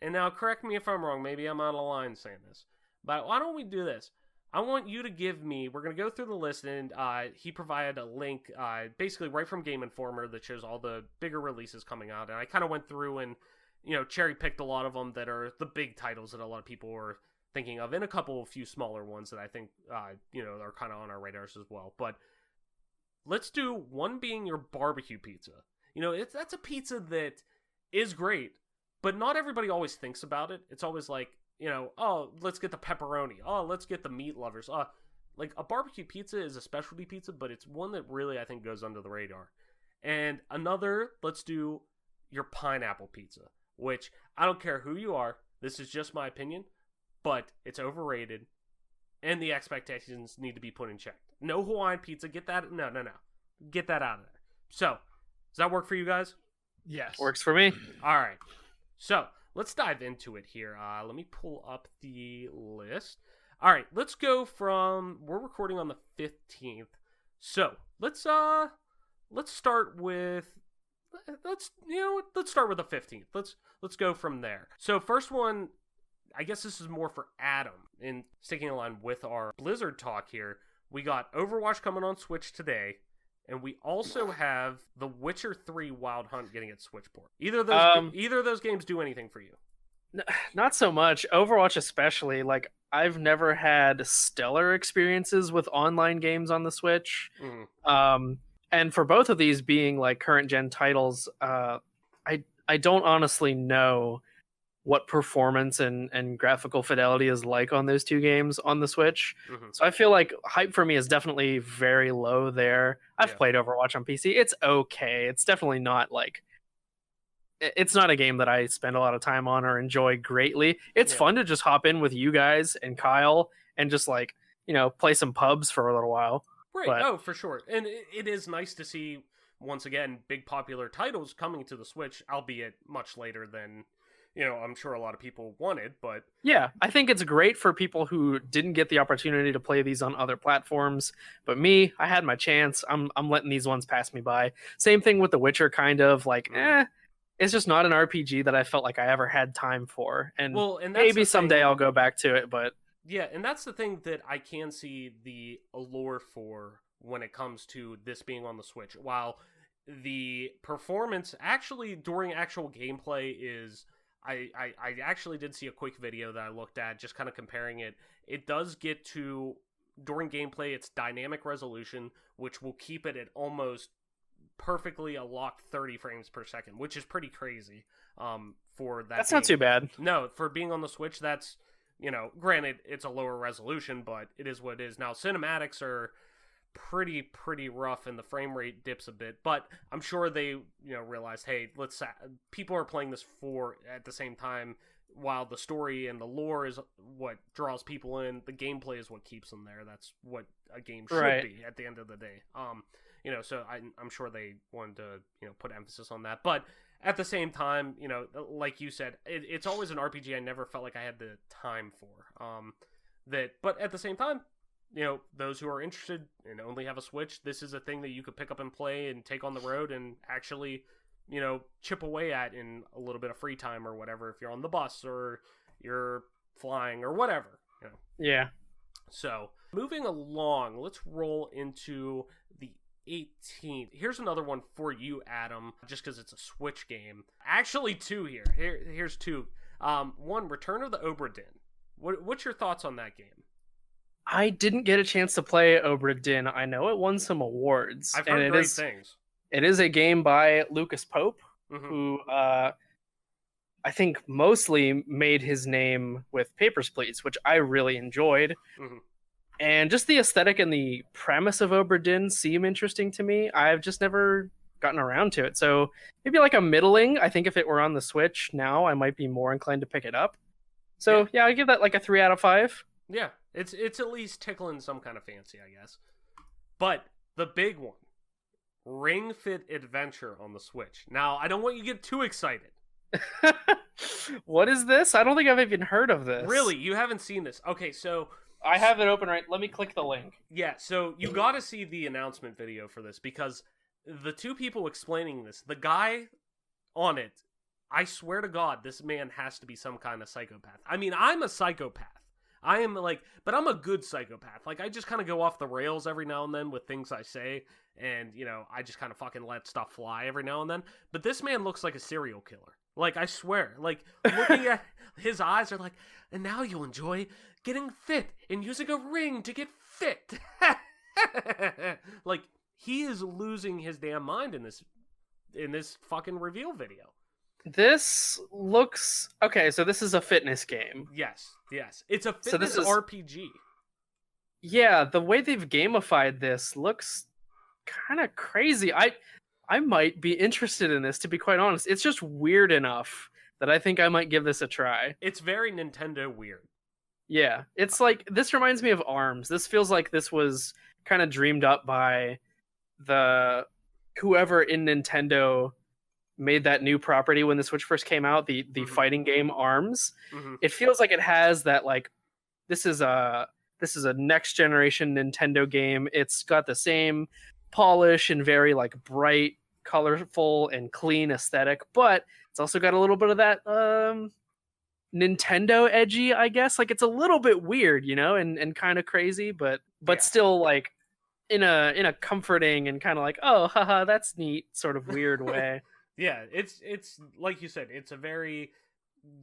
and now correct me if I'm wrong, maybe I'm out of line saying this, but why don't we do this? I want you to give me, we're going to go through the list, and he provided a link basically right from Game Informer that shows all the bigger releases coming out, and I kind of went through and, cherry picked a lot of them that are the big titles that a lot of people are thinking of, and a few smaller ones that I think, are kind of on our radars as well. But let's do one being your barbecue pizza. That's a pizza that is great, but not everybody always thinks about it. It's always like, oh, let's get the pepperoni. Oh, let's get the meat lovers. Like, a barbecue pizza is a specialty pizza, but it's one that really, I think, goes under the radar. And another, let's do your pineapple pizza, which I don't care who you are. This is just my opinion, but it's overrated, and the expectations need to be put in check. No Hawaiian pizza. Get that. No. Get that out of there. So, does that work for you guys? Yes. Works for me. All right. So, let's dive into it here. Let me pull up the list. All right, let's go from, we're recording on the 15th. So, let's start with the 15th. Let's go from there. So, first one, I guess this is more for Adam, and sticking in line with our Blizzard talk here. We got Overwatch coming on Switch today. And we also have The Witcher 3 Wild Hunt getting its Switch port. Either of those games do anything for you? Not so much. Overwatch especially, like I've never had stellar experiences with online games on the Switch. Mhm. And for both of these being like current gen titles, I don't honestly know what performance and graphical fidelity is like on those two games on the Switch. Mhm. So I feel like hype for me is definitely very low there. I've Yeah. played Overwatch on PC. It's okay. It's definitely not like it's not a game that I spend a lot of time on or enjoy greatly. It's Yeah. fun to just hop in with you guys and Kyle and just like, play some pubs for a little while. Right. But Oh, for sure. And it is nice to see, once again, big popular titles coming to the Switch, albeit much later than, I'm sure a lot of people wanted, but yeah, I think it's great for people who didn't get the opportunity to play these on other platforms. But me, I had my chance. I'm letting these ones pass me by. Same thing with The Witcher, kind of like, it's just not an RPG that I felt like I ever had time for. And well, and that's maybe the someday thing, I'll go back to it, but yeah, and that's the thing that I can see the allure for when it comes to this being on the Switch. While the performance actually during actual gameplay is I actually did see a quick video that I looked at just kind of comparing it. It does get to during gameplay it's dynamic resolution, which will keep it at almost perfectly a locked 30 frames per second, which is pretty crazy for that that's game. not too bad. No, for being on the Switch, that's, granted, it's a lower resolution, but it is what it is. Now, cinematics are pretty rough and the frame rate dips a bit, but I'm sure they, realized, hey, people are playing this for at the same time, while the story and the lore is what draws people in, the gameplay is what keeps them there. That's what a game should Right. be at the end of the day. So I'm sure they wanted to, put emphasis on that, but at the same time, like you said, it's always an RPG I never felt like I had the time for. But at the same time, those who are interested and only have a Switch, this is a thing that you could pick up and play and take on the road and actually, chip away at in a little bit of free time or whatever if you're on the bus or you're flying or whatever. Yeah. So, moving along, let's roll into the 18th. Here's another one for you, Adam, just because it's a Switch game. Actually, two here. Here's two. One, Return of the Obra Dinn. What's your thoughts on that game? I didn't get a chance to play Obra Dinn. I know it won some awards. I've heard great things. It is a game by Lucas Pope, Mm-hmm. who I think mostly made his name with Papers, Please, which I really enjoyed. Mm-hmm. And just the aesthetic and the premise of Obra Dinn seem interesting to me. I've just never gotten around to it. So maybe like a middling. I think if it were on the Switch now, I might be more inclined to pick it up. So yeah, I give that like a 3 out of 5. Yeah, it's at least tickling some kind of fancy, I guess. But the big one, Ring Fit Adventure on the Switch. Now, I don't want you to get too excited. What is this? I don't think I've even heard of this. Really? You haven't seen this? Okay, so I have it open right. Let me click the link. yeah, so you got to see the announcement video for this because the two people explaining this, the guy on it, I swear to God, this man has to be some kind of psychopath. I mean, I'm a psychopath. I am but I'm a good psychopath. Like, I just kind of go off the rails every now and then with things I say, and, I just kind of fucking let stuff fly every now and then. But this man looks like a serial killer. Like, I swear. Like, looking at his eyes are like, and now you'll enjoy getting fit and using a ring to get fit. Like, he is losing his damn mind in this fucking reveal video. This looks okay. So this is a fitness game. Yes. It's a fitness So this is RPG. Yeah, the way they've gamified this looks kind of crazy. I might be interested in this, to be quite honest. It's just weird enough that I think I might give this a try. It's very Nintendo weird. Yeah, it's like this reminds me of ARMS. This feels like this was kind of dreamed up by the whoever in Nintendo made that new property when the Switch first came out, the fighting game ARMS. Mm-hmm. It feels like it has that, like, this is a next generation Nintendo game. It's got the same polish and very like bright, colorful, and clean aesthetic, but it's also got a little bit of that Nintendo edgy, I guess. Like, it's a little bit weird, and kind of crazy, but Yeah. still like in a comforting and kind of like, oh, haha, that's neat sort of weird way. Yeah, it's like you said, it's a very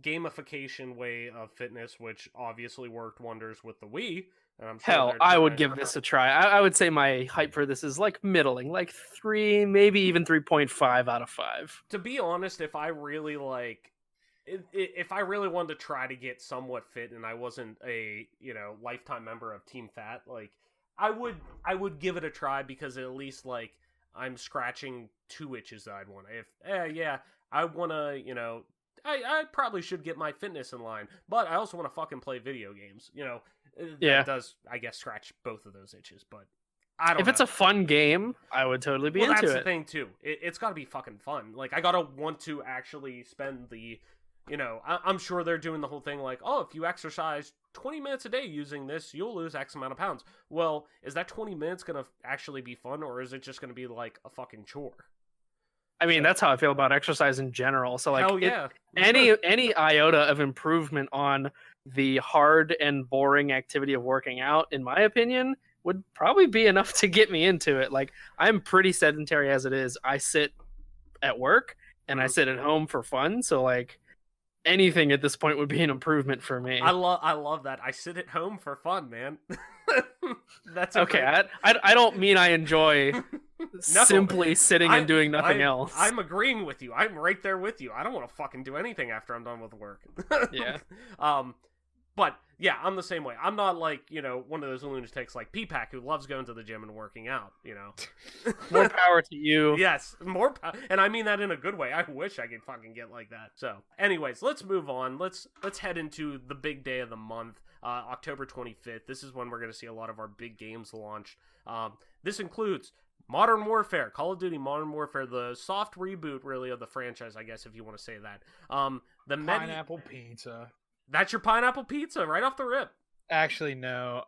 gamification way of fitness, which obviously worked wonders with the Wii. And I'm sure Hell, I would give this a try. I would say my hype for this is like middling, like 3, maybe even 3.5 out of 5. To be honest, if I really if I really wanted to try to get somewhat fit and I wasn't a, lifetime member of Team Fat, like I would give it a try, because at least like I'm scratching 2 itches that I'd want. I want to, I probably should get my fitness in line, but I also want to fucking play video games. That does, I guess, scratch both of those itches, but I don't know. If it's a fun game, I would totally be into it. That's the thing, too. It's got to be fucking fun. Like, I got to want to actually spend the, I'm sure they're doing the whole thing like, oh, if you exercise 20 minutes a day using this, you'll lose X amount of pounds. Well, is that 20 minutes going to actually be fun, or is it just going to be like a fucking chore? I mean, that's how I feel about exercise in general. So, like, hell yeah. any iota of improvement on the hard and boring activity of working out, in my opinion, would probably be enough to get me into it. Like, I'm pretty sedentary as it is. I sit at work and I sit at home for fun. So, like, anything at this point would be an improvement for me. I love that. I sit at home for fun, man. That's okay. I don't mean I enjoy simply sitting and doing nothing else. I'm agreeing with you. I'm right there with you. I don't want to fucking do anything after I'm done with work. Yeah. But yeah, I'm the same way. I'm not like, one of those lunatics like P-Pack who loves going to the gym and working out, More power to you. Yes, more power. And I mean that in a good way. I wish I could fucking get like that. So, anyways, let's move on. Let's head into the big day of the month, October 25th. This is when we're going to see a lot of our big games launched. This includes Modern Warfare, Call of Duty Modern Warfare, the soft reboot, really, of the franchise, I guess, if you want to say that. The Pineapple Pizza. That's your pineapple pizza, right off the rip. Actually, no.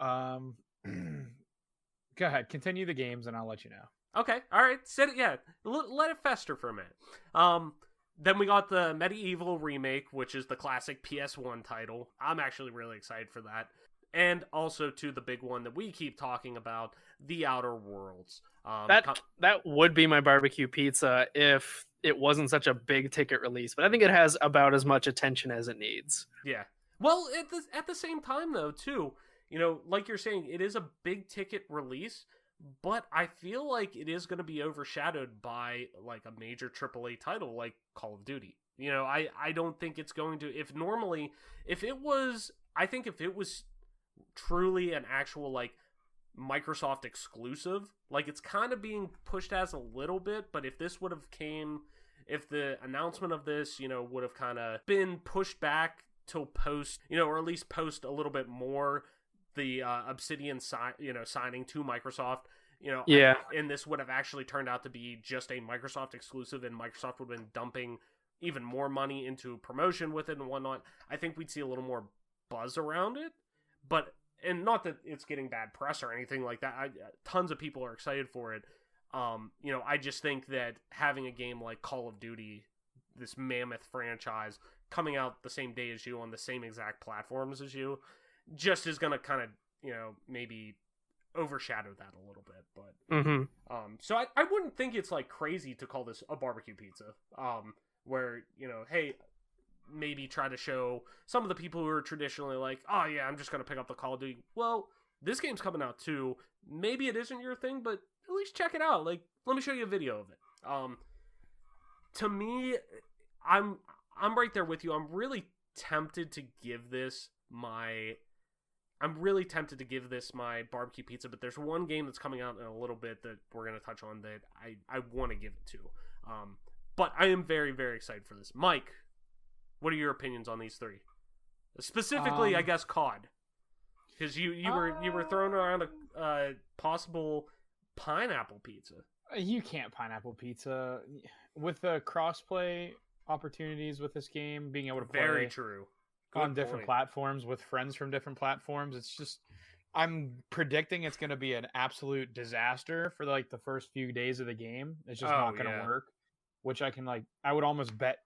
Go ahead. Continue the games, and I'll let you know. Okay. All right. Sit it. Yeah. Let it fester for a minute. Then we got the Medieval remake, which is the classic PS1 title. I'm actually really excited for that. And also to the big one that we keep talking about, The Outer Worlds. That would be my barbecue pizza if it wasn't such a big ticket release, but I think it has about as much attention as it needs. Yeah. Well, at the same time, though, too, like you're saying, it is a big ticket release, but I feel like it is going to be overshadowed by like a major AAA title like Call of Duty. I don't think it's going to. If it was truly an actual like Microsoft exclusive, like it's kind of being pushed as a little bit, but if the announcement of this, would have kind of been pushed back till post, or at least post a little bit more the Obsidian signing to Microsoft, yeah, and this would have actually turned out to be just a Microsoft exclusive, and Microsoft would have been dumping even more money into promotion with it and whatnot, I think we'd see a little more buzz around it. And not that it's getting bad press or anything like that. Tons of people are excited for it. I just think that having a game like Call of Duty, this mammoth franchise, coming out the same day as you on the same exact platforms as you, just is going to kind of, maybe overshadow that a little bit. But so I wouldn't think it's like crazy to call this a barbecue pizza. Where, hey, maybe try to show some of the people who are traditionally like, oh yeah, I'm just going to pick up the Call of Duty. Well, this game's coming out too. Maybe it isn't your thing, but at least check it out. Like, let me show you a video of it. To me, I'm right there with you. I'm really tempted to give this my barbecue pizza, but there's one game that's coming out in a little bit that we're going to touch on that I want to give it to. But I am very, very excited for this. Mike, what are your opinions on these three? Specifically, I guess COD, because you were throwing around a possible pineapple pizza. You can't pineapple pizza with the crossplay opportunities with this game, being able to play very true on different platforms with friends from different platforms. It's just, I'm predicting it's going to be an absolute disaster for like the first few days of the game. It's just not going to work. Which I would almost bet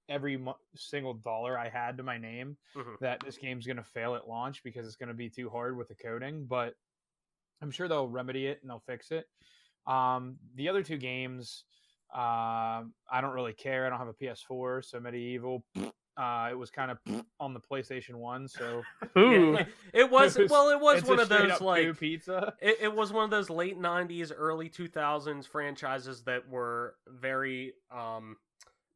every single dollar I had to my name that this game's going to fail at launch because it's going to be too hard with the coding, but I'm sure they'll remedy it and they'll fix it. The other two games, I don't really care. I don't have a PS4, so Medieval, It was kind of on the PlayStation 1, so Ooh. Yeah, it was It's- well. It was it's one a of those straight-up like poo pizza. it was one of those late '90s, early 2000s franchises that were very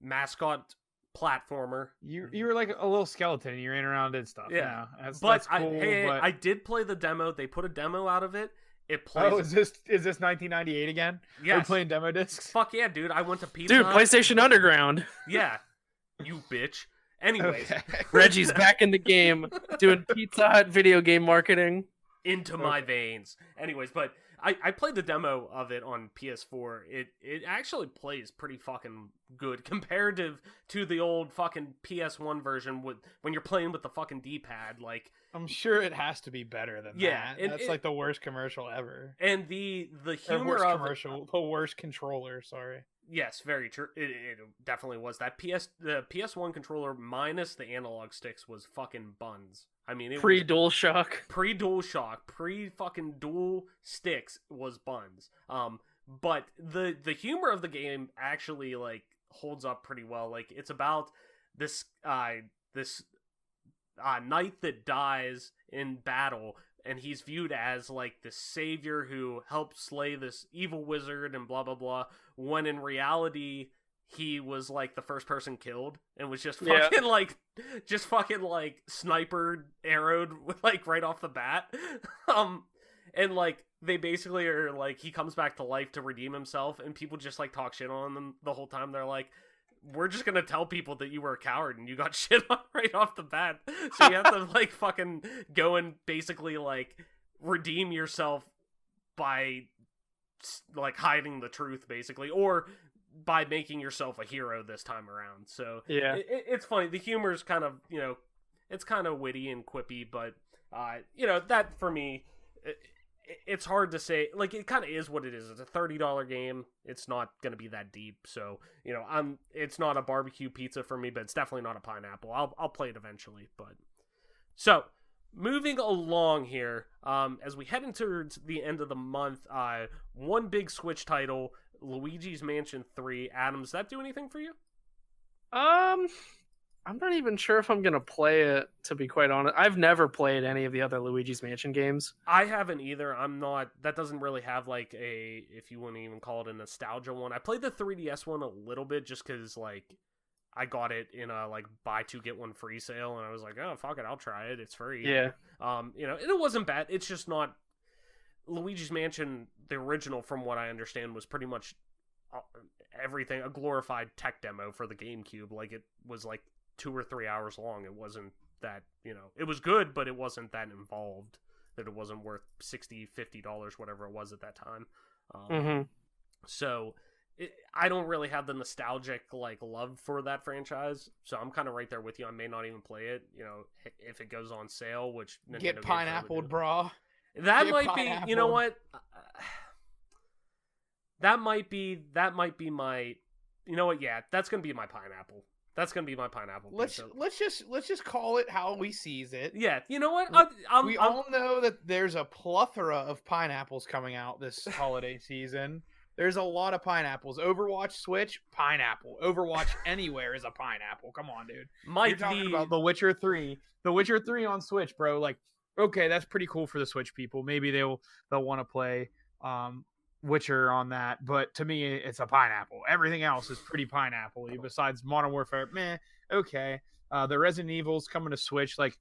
mascot platformer. You were like a little skeleton, and you ran around and stuff. Yeah. That's But cool. But I did play the demo. They put a demo out of it. It plays. oh, is this 1998 again? We're Yes. playing demo discs. Fuck yeah, dude! I went to Pizza Dude, Hut. PlayStation Underground. Yeah, you bitch. Anyways, Okay. Reggie's back in the game doing Pizza Hut video game marketing. into my veins. Anyways, but I played the demo of it on PS4. It actually plays pretty fucking good comparative to the old fucking PS1 version with when you're playing with the fucking D-pad. Like, I'm sure it has to be better than Yeah, that. and That's like the worst commercial ever. and the Or humor worst of commercial, the worst controller. Sorry. yes, very true. It definitely was that the PS1 controller minus the analog sticks was fucking buns. I mean, it Pre was DualShock. pre DualShock, pre fucking dual sticks was buns. But the humor of the game actually like holds up pretty well. Like, it's about this knight that dies in battle, and he's viewed as like the savior who helped slay this evil wizard and blah blah blah, when in reality he was like the first person killed and was just Yeah. fucking like sniper arrowed with like right off the bat. And like they basically are like, he comes back to life to redeem himself, and people just like talk shit on them the whole time. They're like, we're just gonna tell people that you were a coward and you got shit on right off the bat, so you have to like fucking go and basically like redeem yourself by like hiding the truth, basically, or by making yourself a hero this time around. So Yeah. it's funny. The humor is kind of, it's kind of witty and quippy, but that for me, it's hard to say. Like, it kind of is what it is. It's a $30 game. It's not going to be that deep. So, it's not a barbecue pizza for me, but it's definitely not a pineapple. I'll play it eventually. But so moving along here, as we head into the end of the month, one big Switch title, Luigi's Mansion 3. Adam, does that do anything for you? I'm not even sure if I'm gonna play it, to be quite honest. I've never played any of the other Luigi's Mansion games. I haven't either. I'm not. That doesn't really have like a, if you want to even call it a nostalgia one. I played the 3DS one a little bit just because like I got it in a like buy two get one free sale, and I was like, oh fuck it, I'll try it. It's free. Yeah. And it wasn't bad. It's just not Luigi's Mansion. The original, from what I understand, was pretty much everything a glorified tech demo for the GameCube. Like, it was like 2 or 3 hours long. It wasn't that, it was good, but it wasn't that involved, that it wasn't worth $60-$50, whatever it was at that time. So I don't really have the nostalgic like love for that franchise, so I'm kind of right there with you. I may not even play it, if it goes on sale, which Nintendo Get games never pineappled, do. bro. That Get might be, you know pineappled. what? That might be my, you know what? Yeah, that's gonna be my pineapple. That's gonna be my pineapple. Let's just call it how we sees it. Yeah, you know what? We all know that there's a plethora of pineapples coming out this holiday season. There's a lot of pineapples. Overwatch Switch, pineapple. Overwatch Anywhere is a pineapple. Come on, dude. You're talking about The Witcher 3. The Witcher 3 on Switch, bro. Like, okay, that's pretty cool for the Switch people. Maybe they'll want to play Witcher on that, but to me, it's a pineapple. Everything else is pretty pineapple-y besides Modern Warfare. Meh, okay. The Resident Evil's coming to Switch. Like,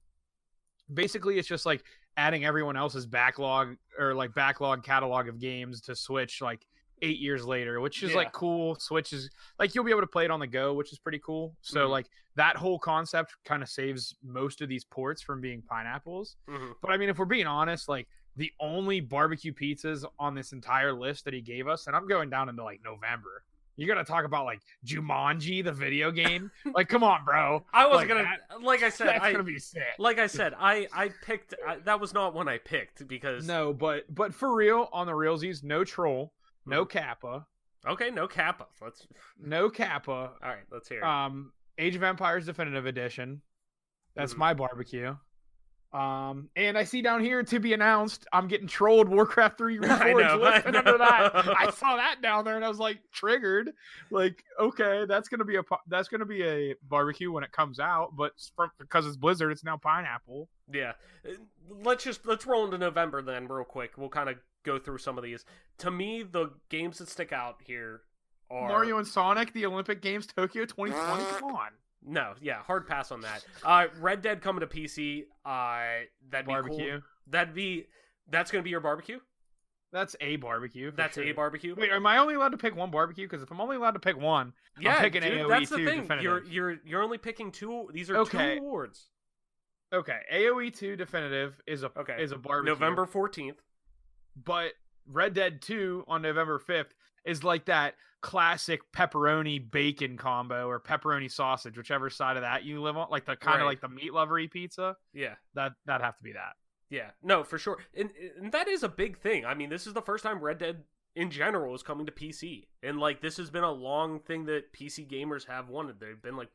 basically, it's just like adding everyone else's backlog or like backlog catalog of games to Switch like 8 years later, which is like cool. Switch is like, you'll be able to play it on the go, which is pretty cool. So like that whole concept kind of saves most of these ports from being pineapples. But I mean, if we're being honest, like the only barbecue pizzas on this entire list that he gave us, and I'm going down into like November, you gotta talk about like Jumanji, the video game. Like, come on, bro. I was like, gonna, like I said, that's gonna be sick. Like I said, I picked. that was not one I picked because No, but for real, on the realsies, no troll, no Kappa, okay, no Kappa. Let's no Kappa. all right. Let's hear it. Age of Empires Definitive Edition. That's my barbecue. And I see down here to be announced, I'm getting trolled. Warcraft 3 Reforged listed under that. I saw that down there, and I was like triggered. Like, okay, that's gonna be a barbecue when it comes out, but because it's Blizzard, it's now pineapple. Yeah, let's roll into November then, real quick. We'll kind of go through some of these. To me, the games that stick out here are Mario and Sonic, the Olympic Games, Tokyo 2020. Come on. No, yeah, hard pass on that. Red Dead coming to PC. That'd be Barbecue. Cool. That's gonna be your barbecue. That's a barbecue. That's sure. a barbecue. Wait, am I only allowed to pick one barbecue? Because if I'm only allowed to pick one, I'm picking AOE that's the 2 thing. definitive. You're only picking two. These are two awards. Okay, AOE 2 definitive is a barbecue. November 14th. But Red Dead 2 on November 5th is like that classic pepperoni bacon combo or pepperoni sausage, whichever side of that you live on, like the kind of like the meat lovery pizza. Yeah, that'd have to be that. Yeah, no, for sure, and that is a big thing. I mean, this is the first time Red Dead in general is coming to PC, and like this has been a long thing that PC gamers have wanted. They've been like,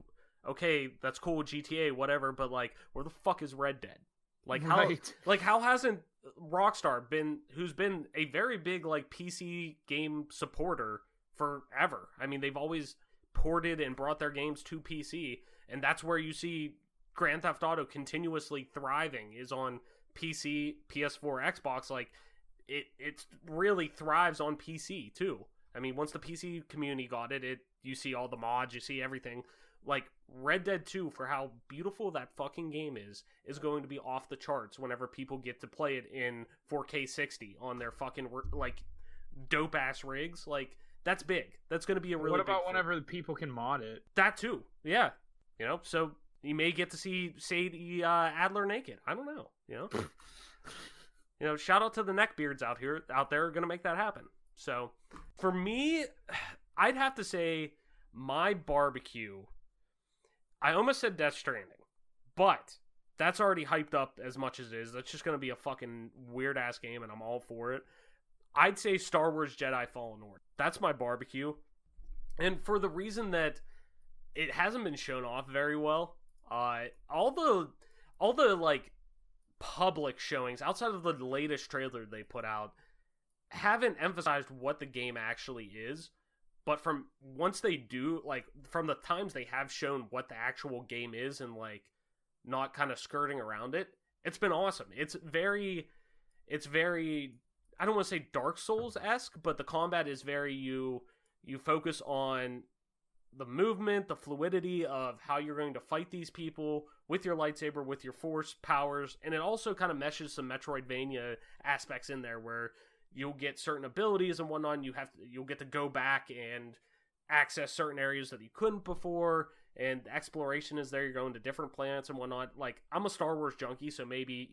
okay, that's cool, GTA, whatever, but like, where the fuck is Red Dead? Like how hasn't Rockstar who's been a very big like PC game supporter forever? I mean, they've always ported and brought their games to PC, and that's where you see Grand Theft Auto continuously thriving is on PC, PS4, Xbox. Like it really thrives on PC too. I mean, once the PC community got it, you see all the mods, you see everything. Like Red Dead 2, for how beautiful that fucking game is going to be off the charts whenever people get to play it in 4K 60 on their fucking like dope ass rigs. Like that's big. That's going to be a really. What about whenever the people can mod it? That too. Yeah. You know, so you may get to see Sadie Adler naked. I don't know. You know, shout out to the neckbeards out there are going to make that happen. So for me, I'd have to say my barbecue. I almost said Death Stranding, but that's already hyped up as much as it is. That's just going to be a fucking weird ass game, and I'm all for it. I'd say Star Wars Jedi Fallen Order. That's my barbecue. And for the reason that it hasn't been shown off very well. All the like public showings outside of the latest trailer they put out haven't emphasized what the game actually is. But from once they do, like from the times they have shown what the actual game is and like not kind of skirting around it, it's been awesome. It's very I don't want to say Dark Souls-esque, but the combat is very you focus on the movement, the fluidity of how you're going to fight these people with your lightsaber, with your force powers, and it also kind of meshes some Metroidvania aspects in there where you'll get certain abilities and whatnot, and you'll get to go back and access certain areas that you couldn't before, and exploration is there. You're going to different planets and whatnot. Like, I'm a Star Wars junkie, so maybe,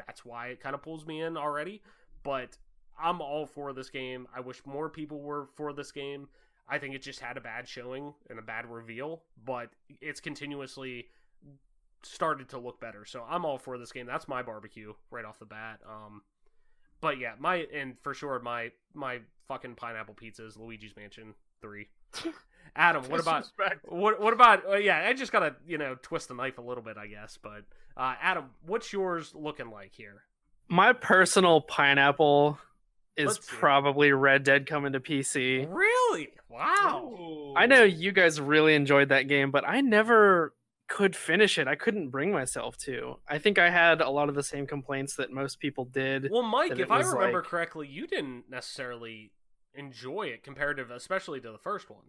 that's why it kind of pulls me in already, but I'm all for this game. I wish more people were for this game. I think it just had a bad showing and a bad reveal, but it's continuously started to look better. So I'm all for this game. That's my barbecue right off the bat. But yeah, my fucking pineapple pizza is Luigi's Mansion 3. Adam, what about yeah, I just gotta, twist the knife a little bit, I guess. But Adam, what's yours looking like here? My personal pineapple is probably Red Dead coming to PC. Really? Wow. Ooh. I know you guys really enjoyed that game, but I never could finish it. I couldn't bring myself to. I think I had a lot of the same complaints that most people did. Well, Mike, if I remember correctly, you didn't necessarily enjoy it comparative, especially to the first one.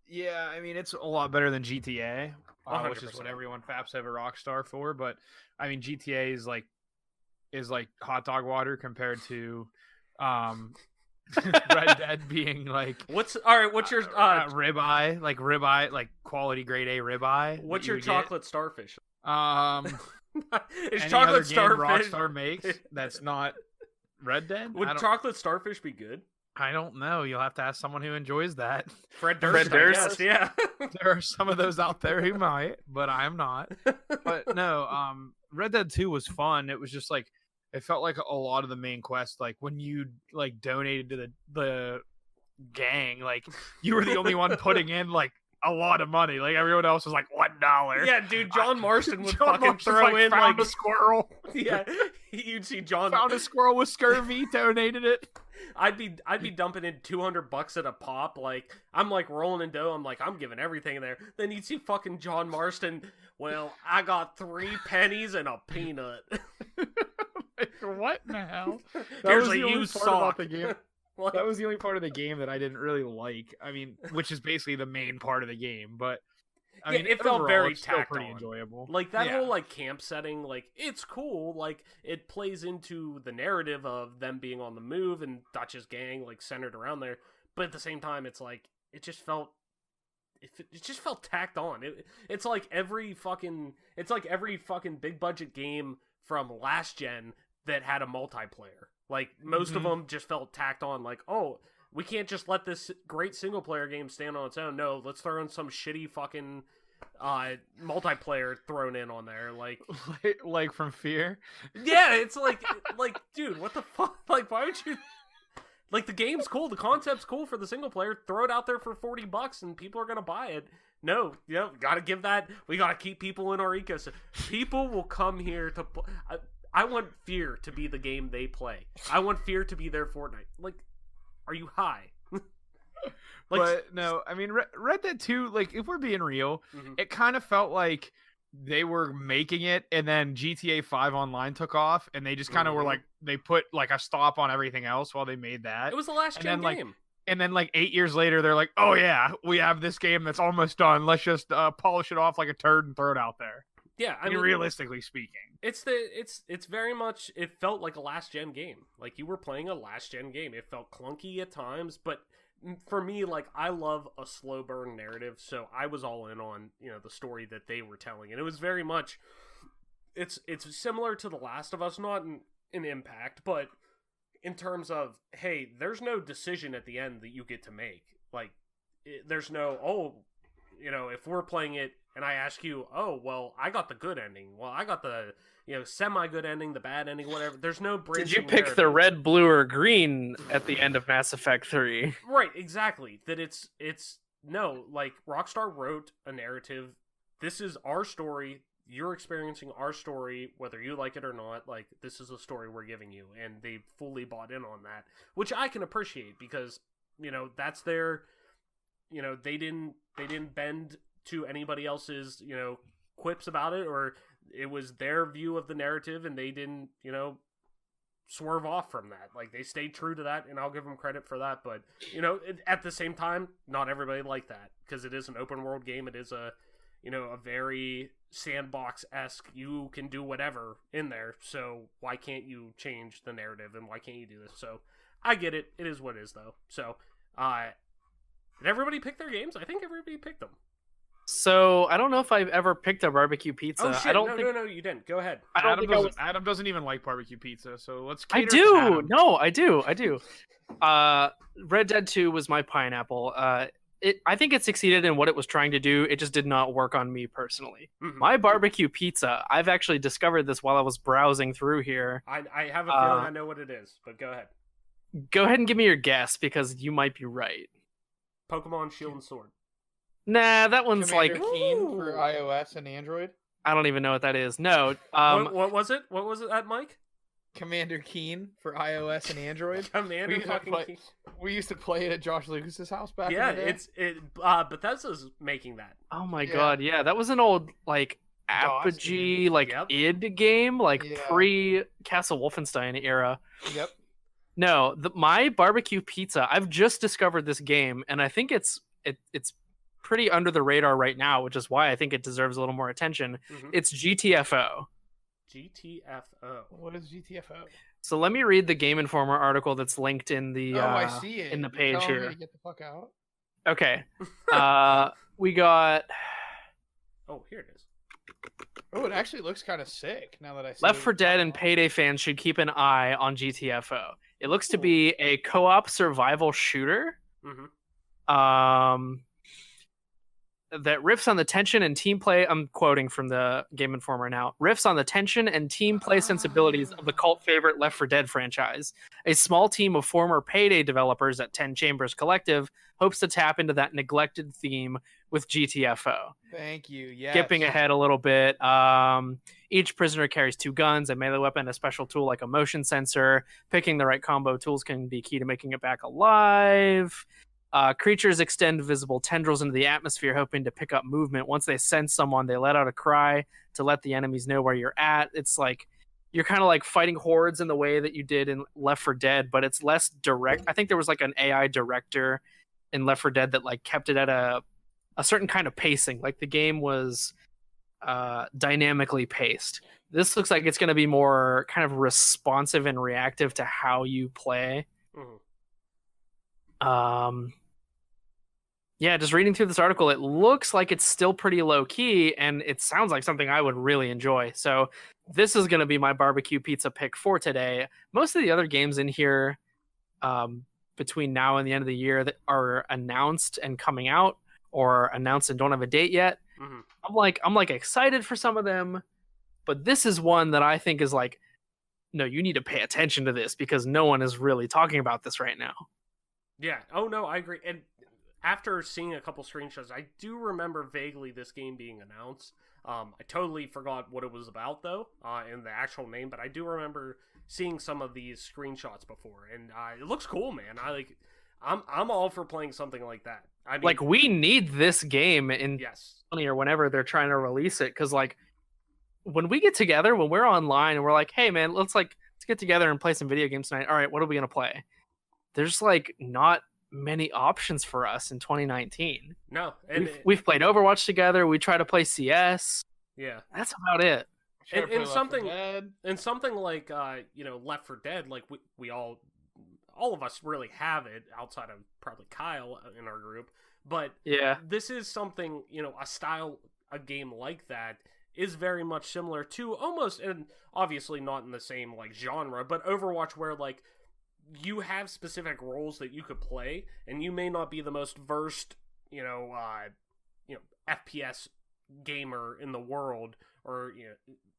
Yeah, I mean, it's a lot better than GTA, which is what 100%. everyone faps over Rockstar for. But I mean, GTA is like hot dog water compared to Red Dead being like what's your ribeye, like quality grade A ribeye. What's your chocolate starfish? Is any chocolate other starfish game Rockstar makes that's not Red Dead? Would chocolate starfish be good? I don't know. You'll have to ask someone who enjoys that. Fred Durst, I guess, yeah. There are some of those out there who might, but I'm not. But no, Red Dead 2 was fun. It was just like, it felt like a lot of the main quest, like when you like donated to the gang, like you were the only one putting in like a lot of money. Like everyone else was like, what $1. Yeah, dude, John Marston would John fucking Marston's throw in found like a squirrel. yeah, you'd see John Found a squirrel with scurvy, donated it. I'd be dumping in $200 at a pop. Like I'm like rolling in dough. I'm like I'm giving everything in there. Then you'd see fucking John Marston. Well, I got 3 pennies and a peanut. Like, what in the hell? Here's a used sock. The game. Like, That was the only part of the game that I didn't really like. I mean, which is basically the main part of the game, but I mean, it felt overall, very it's still tacked pretty on. enjoyable. Like that Yeah. whole like camp setting, like it's cool. Like it plays into the narrative of them being on the move and Dutch's gang like centered around there. But at the same time, it's like it just felt tacked on. It's like every fucking big budget game from last gen that had a multiplayer. Like most of them just felt tacked on. Like, oh, we can't just let this great single player game stand on its own. No, let's throw in some shitty fucking multiplayer thrown in on there. Like from Fear. Yeah, it's like dude, what the fuck? Like, why would you? Like the game's cool, the concept's cool for the single player. Throw it out there for $40 and people are gonna buy it. No, gotta give that. We gotta keep people in our ecosystem. People will come here to. I want Fear to be the game they play. I want Fear to be their Fortnite. Like, are you high? But no, I mean, Red Dead 2, like, if we're being real, it kind of felt like they were making it, and then GTA 5 Online took off, and they just kind of were like, they put, like, a stop on everything else while they made that. It was the last gen game. And then, like, 8 years later, they're like, oh, yeah, we have this game that's almost done. Let's just polish it off like a turd and throw it out there. Yeah, I mean, realistically speaking. It's very much, it felt like a last gen game. Like you were playing a last gen game. It felt clunky at times, but for me, like I love a slow burn narrative, so I was all in on, the story that they were telling. And it was very much it's similar to The Last of Us, not in impact, but in terms of, hey, there's no decision at the end that you get to make. Like there's no, if we're playing it and I ask you, oh, well, I got the good ending. Well, I got the, semi-good ending, the bad ending, whatever. There's no bridge. Did you pick the red, blue, or green at the end of Mass Effect 3? Right, exactly. That it's no, like, Rockstar wrote a narrative. This is our story. You're experiencing our story, whether you like it or not. Like, this is a story we're giving you. And they fully bought in on that, which I can appreciate because, that's their, they didn't bend to anybody else's, quips about it, or it was their view of the narrative and they didn't, swerve off from that. Like they stayed true to that and I'll give them credit for that. But, at the same time, not everybody liked that because it is an open world game. It is a very sandbox-esque, you can do whatever in there. So why can't you change the narrative and why can't you do this? So I get it. It is what it is though. So, did everybody pick their games? I think everybody picked them. So I don't know if I've ever picked a barbecue pizza. Oh shit! I don't no, think... no, you didn't. Go ahead. Adam doesn't even like barbecue pizza, so let's. I cater to do. Adam. No, I do. Red Dead 2 was my pineapple. I think it succeeded in what it was trying to do. It just did not work on me personally. Mm-hmm. My barbecue pizza. I've actually discovered this while I was browsing through here. I have a feeling I know what it is, but go ahead. Go ahead and give me your guess because you might be right. Pokemon Shield and Sword. Nah, that one's Commander like Keen for iOS and Android. I don't even know what that is. No. What was it? What was it at Mike? Commander Keen for iOS and Android. Commander fucking Keen. We used to play it at Josh Lucas's house back. Yeah, in the day. Bethesda's making that. Oh my god, yeah, that was an old like Apogee id game, pre Castle Wolfenstein era. Yep. No, my barbecue pizza. I've just discovered this game, and I think it's pretty under the radar right now, which is why I think it deserves a little more attention. Mm-hmm. It's GTFO. GTFO. What is GTFO? So let me read the Game Informer article that's linked in the I see it in the You're page telling me here. to get the fuck out. Okay. We got. Oh, here it is. Oh, it actually looks kind of sick now that I see Left it. 4 Dead and Payday fans should keep an eye on GTFO. It looks to be a co-op survival shooter. Mm-hmm. That riffs on the tension and team play. I'm quoting from the Game Informer now. Riffs on the tension and team play sensibilities of the cult favorite Left 4 Dead franchise. A small team of former Payday developers at 10 Chambers Collective hopes to tap into that neglected theme with GTFO. Thank you. Yes. Skipping ahead a little bit, each prisoner carries 2 guns, a melee weapon, a special tool like a motion sensor. Picking the right combo tools can be key to making it back alive. Creatures extend visible tendrils into the atmosphere, hoping to pick up movement. Once they sense someone, they let out a cry to let the enemies know where you're at. It's like you're kind of like fighting hordes in the way that you did in Left 4 Dead, but it's less direct. I think there was like an AI director in Left 4 Dead that like kept it at a certain kind of pacing. Like the game was dynamically paced. This looks like it's going to be more kind of responsive and reactive to how you play. Yeah, just reading through this article, it looks like it's still pretty low key, and it sounds like something I would really enjoy. So this is going to be my barbecue pizza pick for today. Most of the other games in here between now and the end of the year that are announced and coming out, or announced and don't have a date yet, I'm like excited for some of them, but this is one that I think is like, no, you need to pay attention to this because no one is really talking about this right now. Yeah. Oh no, I agree. And after seeing a couple screenshots, I do remember vaguely this game being announced. I totally forgot what it was about though, and the actual name, but I do remember seeing some of these screenshots before, and it looks cool, man. I'm all for playing something like that. I mean, like we need this game in yes, or whenever they're trying to release it, because like when we get together, when we're online and we're like, hey man, let's get together and play some video games tonight. All right, what are we gonna play? There's like not many options for us in 2019. No, and we've played Overwatch together. We try to play CS. Yeah, that's about it. And something like Left 4 Dead, like we all of us really have it outside of probably Kyle in our group. But yeah, this is something, a game like that is very much similar to almost, and obviously not in the same like genre, but Overwatch, where like you have specific roles that you could play, and you may not be the most versed, FPS gamer in the world, or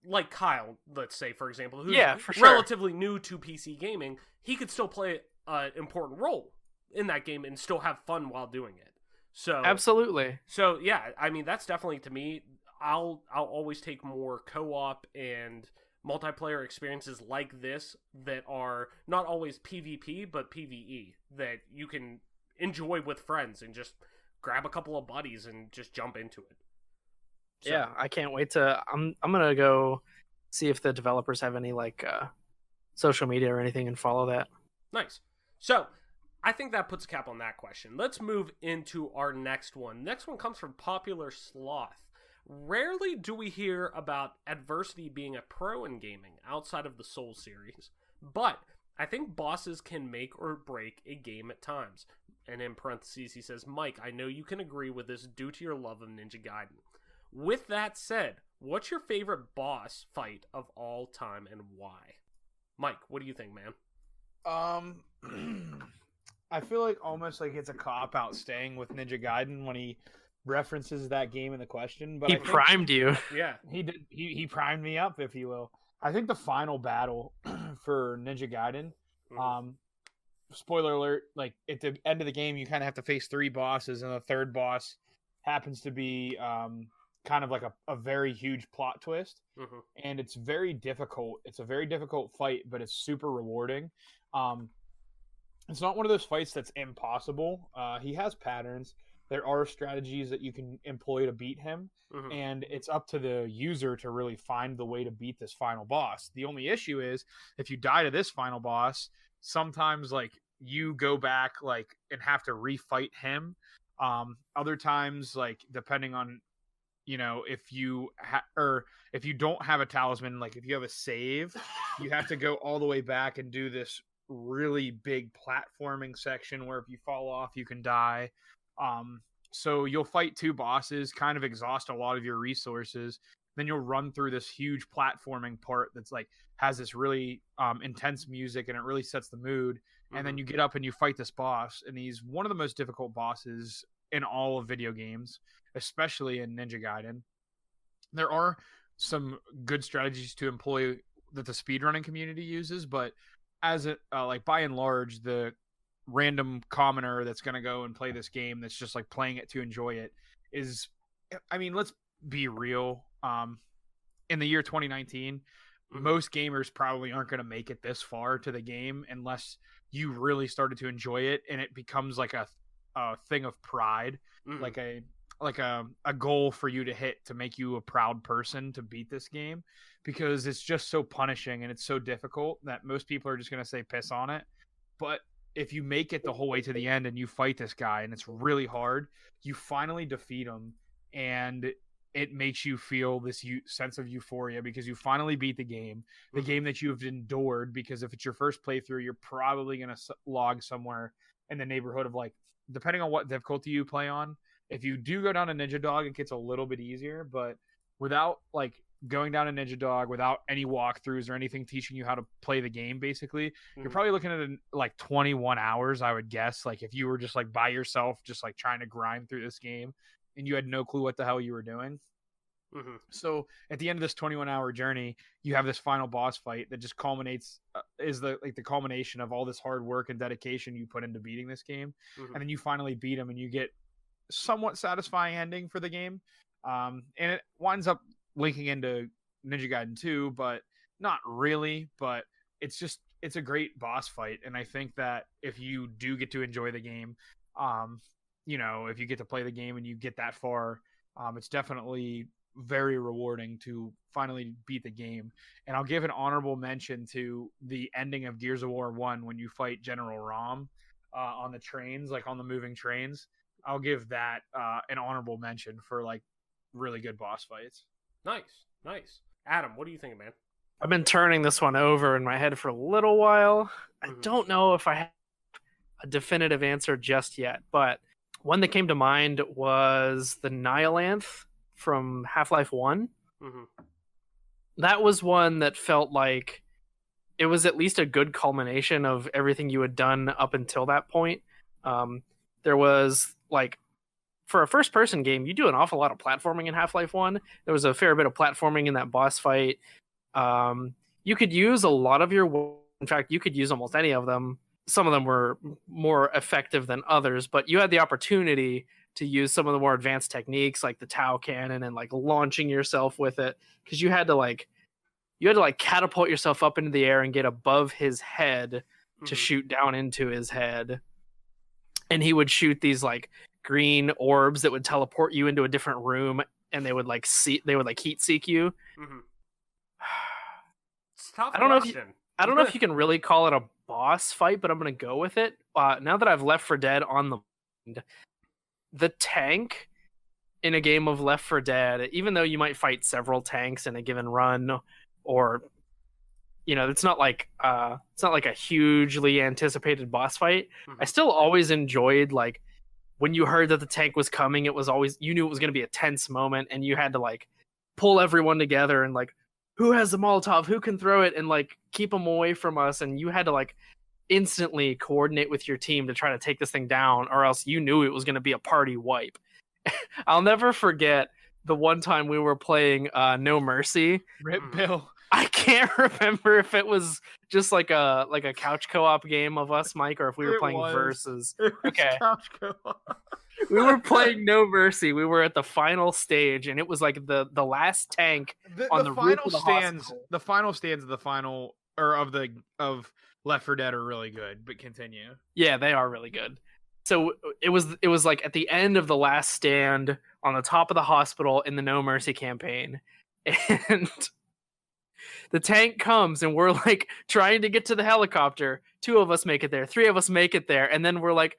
like Kyle, let's say for example, who's relatively new to PC gaming. He could still play an important role in that game and still have fun while doing it. So absolutely. So yeah, I mean that's definitely, to me, I'll always take more co-op and multiplayer experiences like this that are not always PvP but PvE, that you can enjoy with friends and just grab a couple of buddies and just jump into it. So, yeah, I can't wait to. I'm gonna go see if the developers have any like social media or anything and follow that. Nice. So I think that puts a cap on that question. Let's move into our next one. Next one comes from Popular Sloth. Rarely do we hear about adversity being a pro in gaming outside of the Souls series, but I think bosses can make or break a game at times. And in parentheses, he says, Mike, I know you can agree with this due to your love of Ninja Gaiden. With that said, what's your favorite boss fight of all time and why? Mike, what do you think, man? I feel like almost like it's a cop-out staying with Ninja Gaiden when he references that game in the question, but he primed you. Yeah, he did. He primed me up, if you will. I think the final battle for Ninja Gaiden, spoiler alert, like at the end of the game, you kind of have to face 3 bosses, and the third boss happens to be kind of like a very huge plot twist, and it's very difficult. It's a very difficult fight, but it's super rewarding. It's not one of those fights that's impossible. He has patterns. There are strategies that you can employ to beat him, and it's up to the user to really find the way to beat this final boss. The only issue is if you die to this final boss, sometimes like you go back like and have to refight him. Other times, like depending on if you if you don't have a talisman, like if you have a save, you have to go all the way back and do this really big platforming section where if you fall off, you can die. So you'll fight 2 bosses, kind of exhaust a lot of your resources. Then you'll run through this huge platforming part that's like has this really intense music, and it really sets the mood. And then you get up and you fight this boss, and he's one of the most difficult bosses in all of video games, especially in Ninja Gaiden. There are some good strategies to employ that the speedrunning community uses, but as like by and large, the random commoner that's going to go and play this game that's just like playing it to enjoy it is, I mean, let's be real. In the year 2019, most gamers probably aren't going to make it this far to the game unless you really started to enjoy it and it becomes like a thing of pride, like a goal for you to hit to make you a proud person to beat this game, because it's just so punishing and it's so difficult that most people are just going to say piss on it. But if you make it the whole way to the end and you fight this guy and it's really hard, you finally defeat him, and it makes you feel this sense of euphoria because you finally beat the game that you've endured. Because if it's your first playthrough, you're probably going to log somewhere in the neighborhood of, like, depending on what difficulty you play on. If you do go down a Ninja Dog, it gets a little bit easier, but without, like, going down a Ninja Dog, without any walkthroughs or anything teaching you how to play the game, basically, you're probably looking at like 21 hours, I would guess. Like, if you were just, like, by yourself, just, like, trying to grind through this game and you had no clue what the hell you were doing. So at the end of this 21-hour journey, you have this final boss fight that just culminates, is the culmination of all this hard work and dedication you put into beating this game. And then you finally beat him and you get somewhat satisfying ending for the game. And it winds up linking into Ninja Gaiden 2, but not really. But it's a great boss fight. And I think that if you do get to enjoy the game, if you get to play the game and you get that far, it's definitely very rewarding to finally beat the game. And I'll give an honorable mention to the ending of Gears of War 1 when you fight General Rom on the trains, like on the moving trains. I'll give that an honorable mention for, like, really good boss fights. Nice. Adam, what do you think, man? I've been turning this one over in my head for a little while. I don't know if I have a definitive answer just yet, but one that came to mind was the Nihil-anth from Half-Life 1. That was one that felt like it was at least a good culmination of everything you had done up until that point. There was, like, for a first-person game, you do an awful lot of platforming in Half-Life 1. There was a fair bit of platforming in that boss fight. You could use a lot of your... In fact, you could use almost any of them. Some of them were more effective than others, but you had the opportunity to use some of the more advanced techniques like the Tau cannon and, like, launching yourself with it, because you had to catapult yourself up into the air and get above his head to shoot down into his head. And he would shoot these, like, green orbs that would teleport you into a different room, and they would heat seek you. It's tough. I don't know if you can really call it a boss fight, but I'm gonna go with it. Now that I've Left 4 Dead on the mind, the tank in a game of Left 4 Dead, even though you might fight several tanks in a given run, or it's not like a hugely anticipated boss fight. I still always enjoyed, like, when you heard that the tank was coming, it was always, you knew it was going to be a tense moment, and you had to, like, pull everyone together and, like, who has the Molotov, who can throw it, and, like, keep them away from us, and you had to, like, instantly coordinate with your team to try to take this thing down, or else you knew it was going to be a party wipe. I'll never forget the one time we were playing No Mercy. Rip Bill. I can't remember if it was just like a couch co-op game of us, Mike, or if we were playing versus. Okay. Couch co-op. We were playing No Mercy. We were at the final stage, and it was like the last tank on the roof of the hospital. The final stands of the final of Left 4 Dead are really good, but continue. Yeah, they are really good. So it was like at the end of the last stand on the top of the hospital in the No Mercy campaign, and the tank comes, and we're, like, trying to get to the helicopter. 2 of us make it there, 3 of us make it there, and then we're like,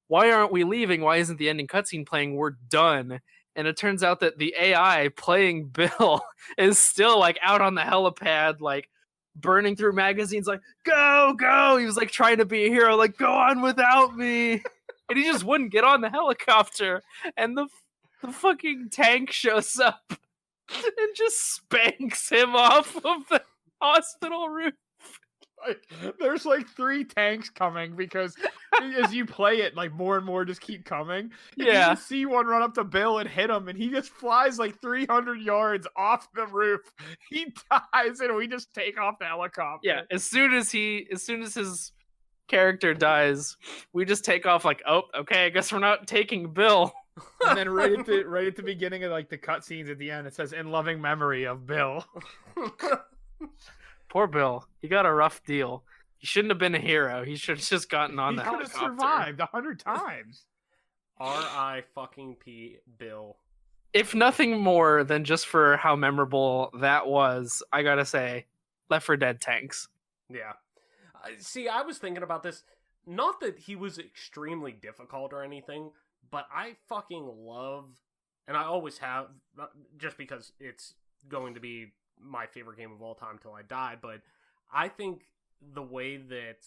why aren't we leaving? Why isn't the ending cutscene playing? We're done. And it turns out that the AI playing Bill is still, like, out on the helipad, like, burning through magazines, like, go, go. He was, like, trying to be a hero, like, go on without me. And he just wouldn't get on the helicopter. And the fucking tank shows up and just spanks him off of the hospital roof. Like, there's, like, 3 tanks coming because as you play it, like, more and more just keep coming. And yeah. You see one run up to Bill and hit him, and he just flies, like, 300 yards off the roof. He dies, and we just take off the helicopter. Yeah, as soon as his character dies, we just take off, like, oh, okay, I guess we're not taking Bill. And then right at the beginning of like the cutscenes at the end, it says "in loving memory of Bill." Poor Bill. He got a rough deal. He shouldn't have been a hero. He should have just gotten on He the could have helicopter. survived 100 times. R.I. fucking P. Bill. If nothing more than just for how memorable that was, I gotta say, Left 4 Dead tanks. Yeah. See, I was thinking about this. Not that he was extremely difficult or anything, but I fucking love, and I always have, just because it's going to be my favorite game of all time till I die, but I think the way that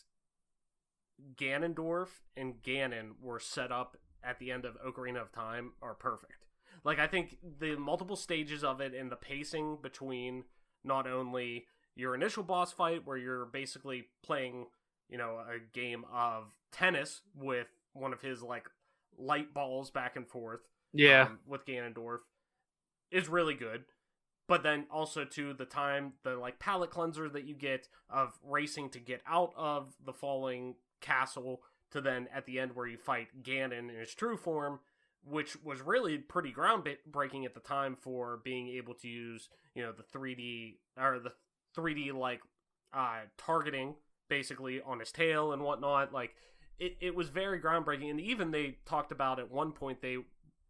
Ganondorf and Ganon were set up at the end of Ocarina of Time are perfect. Like, I think the multiple stages of it and the pacing between not only your initial boss fight, where you're basically playing, you know, a game of tennis with one of his, like, light balls back and forth. Yeah. With Ganondorf, is really good. But then also, to the time, the, like, palate cleanser that you get of racing to get out of the falling castle, to then, at the end, where you fight Ganon in his true form, which was really pretty groundbreaking at the time for being able to use, you know, the 3D like targeting basically on his tail and whatnot. Like, it was very groundbreaking. And even they talked about at one point, they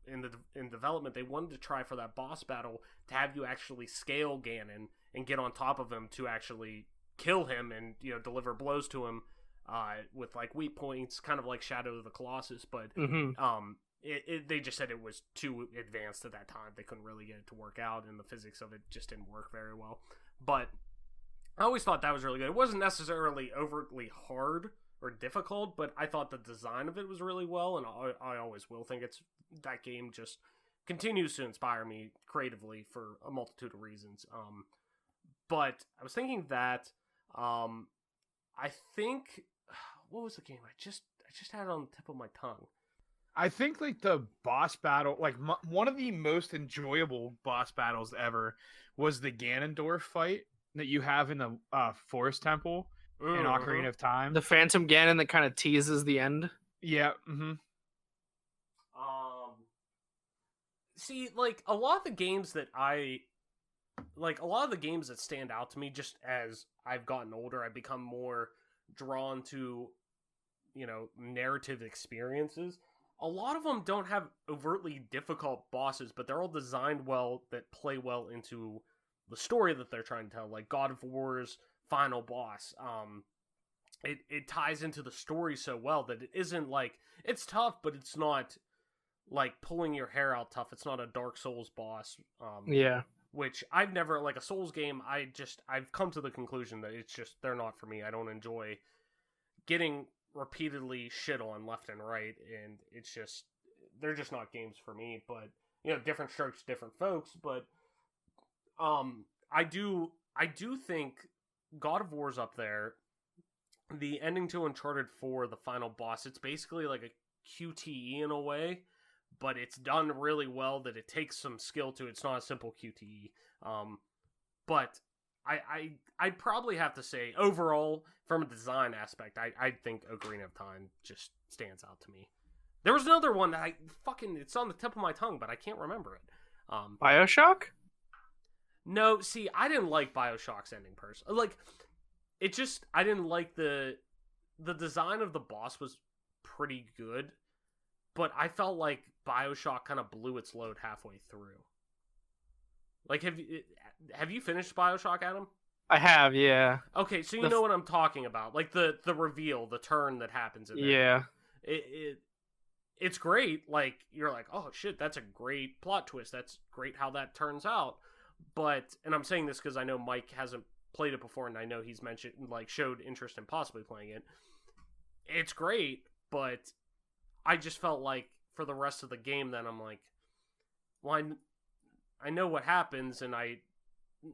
in development, they wanted to try for that boss battle to have you actually scale Ganon and get on top of him to actually kill him and, you know, deliver blows to him with like weak points, kind of like Shadow of the Colossus. But they just said it was too advanced at that time. They couldn't really get it to work out, and the physics of it just didn't work very well. But I always thought that was really good. It wasn't necessarily overtly hard or difficult, but I thought the design of it was really well, and I always will think that game just continues to inspire me creatively for a multitude of reasons. But I was thinking that I think, what was the game? I just had it on the tip of my tongue. I think like the boss battle, like one of the most enjoyable boss battles ever was the Ganondorf fight that you have in the Forest Temple in Ocarina of Time. The Phantom Ganon that kind of teases the end. Yeah. See, like, a lot of the games that stand out to me, just as I've gotten older, I've become more drawn to, you know, narrative experiences. A lot of them don't have overtly difficult bosses, but they're all designed well, that play well into the story that they're trying to tell. Like God of War's final boss, it ties into the story so well that it isn't like, it's tough, but it's not like pulling your hair out tough. It's not a Dark Souls boss. Yeah. Which I've never, like a Souls game, I've come to the conclusion that it's just, they're not for me. I don't enjoy getting repeatedly shit on left and right, and it's just, they're just not games for me. But, you know, different strokes, different folks. But I do think God of War's up there. The ending to Uncharted 4, the final boss, it's basically like a QTE in a way, but it's done really well, that it takes some skill to it. It's not a simple QTE. But I'd probably have to say, overall, from a design aspect, I think Ocarina of Time just stands out to me. There was another one that it's on the tip of my tongue, but I can't remember it. BioShock? No, see, I didn't like BioShock's ending personally. Like, it just, I didn't like the design of the boss was pretty good, but I felt like BioShock kind of blew its load halfway through. Like, have you finished BioShock, Adam? I have, yeah. Okay, so you know what I'm talking about. Like, the reveal, the turn that happens in there. Yeah. It's great. Like, you're like, oh, shit, that's a great plot twist. That's great how that turns out. But, and I'm saying this because I know Mike hasn't played it before, and I know he's showed interest in possibly playing it. It's great, but I just felt like for the rest of the game, then I'm like, well, I know what happens, and